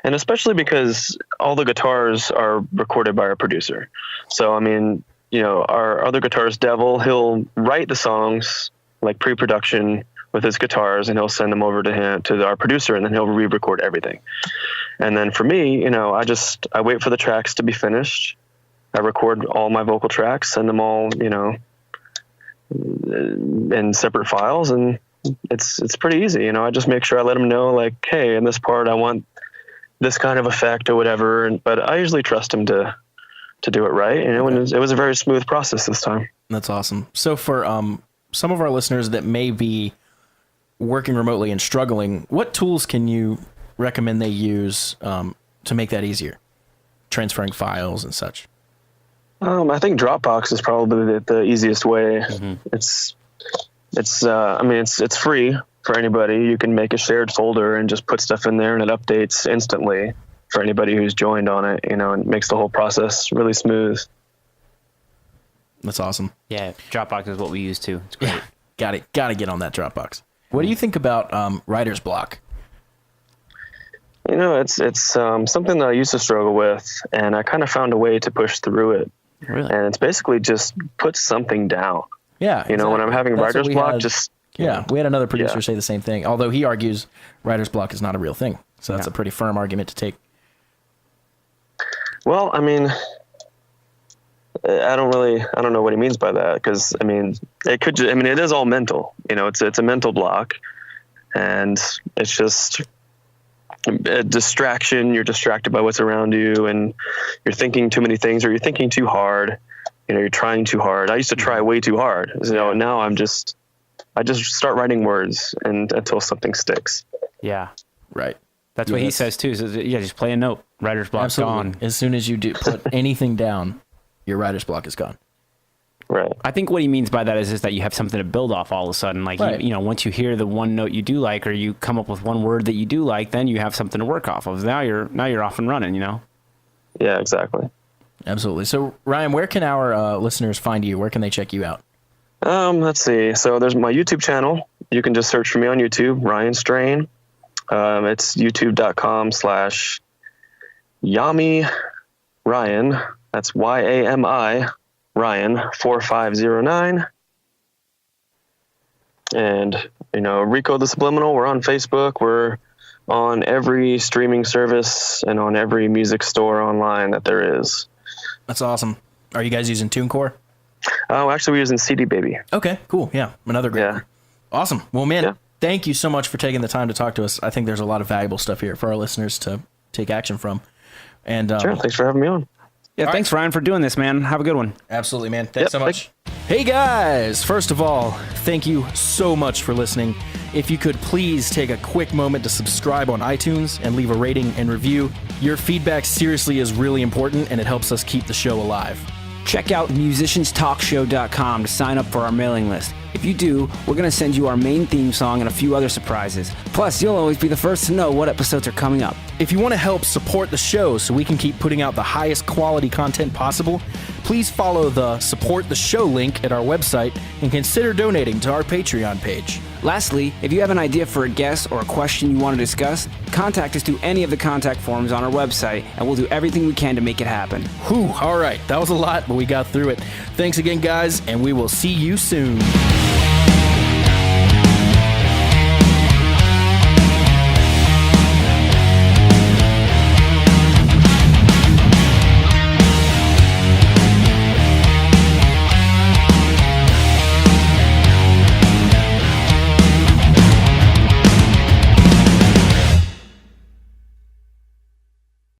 and especially because all the guitars are recorded by our producer. So, our other guitarist, Devil, he'll write the songs like pre-production with his guitars, and he'll send them over to our producer, and then he'll re-record everything. And then for me, I wait for the tracks to be finished. I record all my vocal tracks, send them all, in separate files, and it's pretty easy. I just make sure I let them know, like, hey, in this part I want this kind of effect or whatever, but I usually trust him to do it right. And it was a very smooth process this time.
That's awesome. So for some of our listeners that may be working remotely and struggling, what tools can you recommend they use to make that easier, transferring files and such?
I think Dropbox is probably the easiest way. Mm-hmm. It's free for anybody. You can make a shared folder and just put stuff in there, and it updates instantly for anybody who's joined on it, and it makes the whole process really smooth.
That's awesome.
Yeah, Dropbox is what we use too. It's great.
Got to get on that Dropbox. What do you think about writer's block?
You know, it's something that I used to struggle with, and I kind of found a way to push through it.
Really?
And it's basically just put something down.
Yeah.
You know, when I'm having
That's what
writer's
we
block,
had-
just
Yeah, we had another producer
Yeah.
say the same thing, although he argues writer's block is not a real thing. So that's a pretty firm argument to take.
well, I mean, I don't know what he means by that, because I mean, it is all mental. You know, it's a mental block, and it's just a distraction. You're distracted by what's around you, and you're thinking too many things, or you're thinking too hard. You know, you're trying too hard. I used to try way too hard. You know, now I just start writing words until something sticks.
Yeah.
Right.
That's what he says too. So, yeah, just play a note. Writer's block's
Absolutely.
gone.
As soon as you do put anything down, your writer's block is gone.
Right.
I think what he means by that is that you have something to build off all of a sudden. Like,
Right.
you know, once you hear the one note you do like, or you come up with one word that you do like, then you have something to work off of. Now you're off and running, you know?
Yeah, exactly.
Absolutely. So, Ryan, where can our listeners find you? Where can they check you out?
Let's see. So there's my YouTube channel. You can just search for me on YouTube, Ryan Strain. It's youtube.com/Yami Ryan. That's YAMI Ryan 4509. And, you know, Rico the Subliminal, we're on Facebook. We're on every streaming service and on every music store online that there is.
That's awesome. Are you guys using TuneCore?
Oh, actually, we're using CD Baby.
Okay, cool. Yeah, another great
Yeah.
one. Awesome. Well, man,
Yeah.
thank you so much for taking the time to talk to us. I think there's a lot of valuable stuff here for our listeners to take action from. And
Sure. Thanks for having me on.
Yeah, thanks, Ryan, for doing this, man. Have a good one.
Absolutely, man. Thanks
Yep,
so much. Hey, guys. First of all, thank you so much for listening. If you could please take a quick moment to subscribe on iTunes and leave a rating and review. Your feedback seriously is really important, and it helps us keep the show alive.
Check out musicianstalkshow.com to sign up for our mailing list. If you do, we're going to send you our main theme song and a few other surprises. Plus, you'll always be the first to know what episodes are coming up.
If you want to help support the show so we can keep putting out the highest quality content possible, please follow the Support the Show link at our website and consider donating to our Patreon page.
Lastly, if you have an idea for a guest or a question you want to discuss, contact us through any of the contact forms on our website, and we'll do everything we can to make it happen.
Whew, all right. That was a lot, but we got through it. Thanks again, guys, and we will see you soon.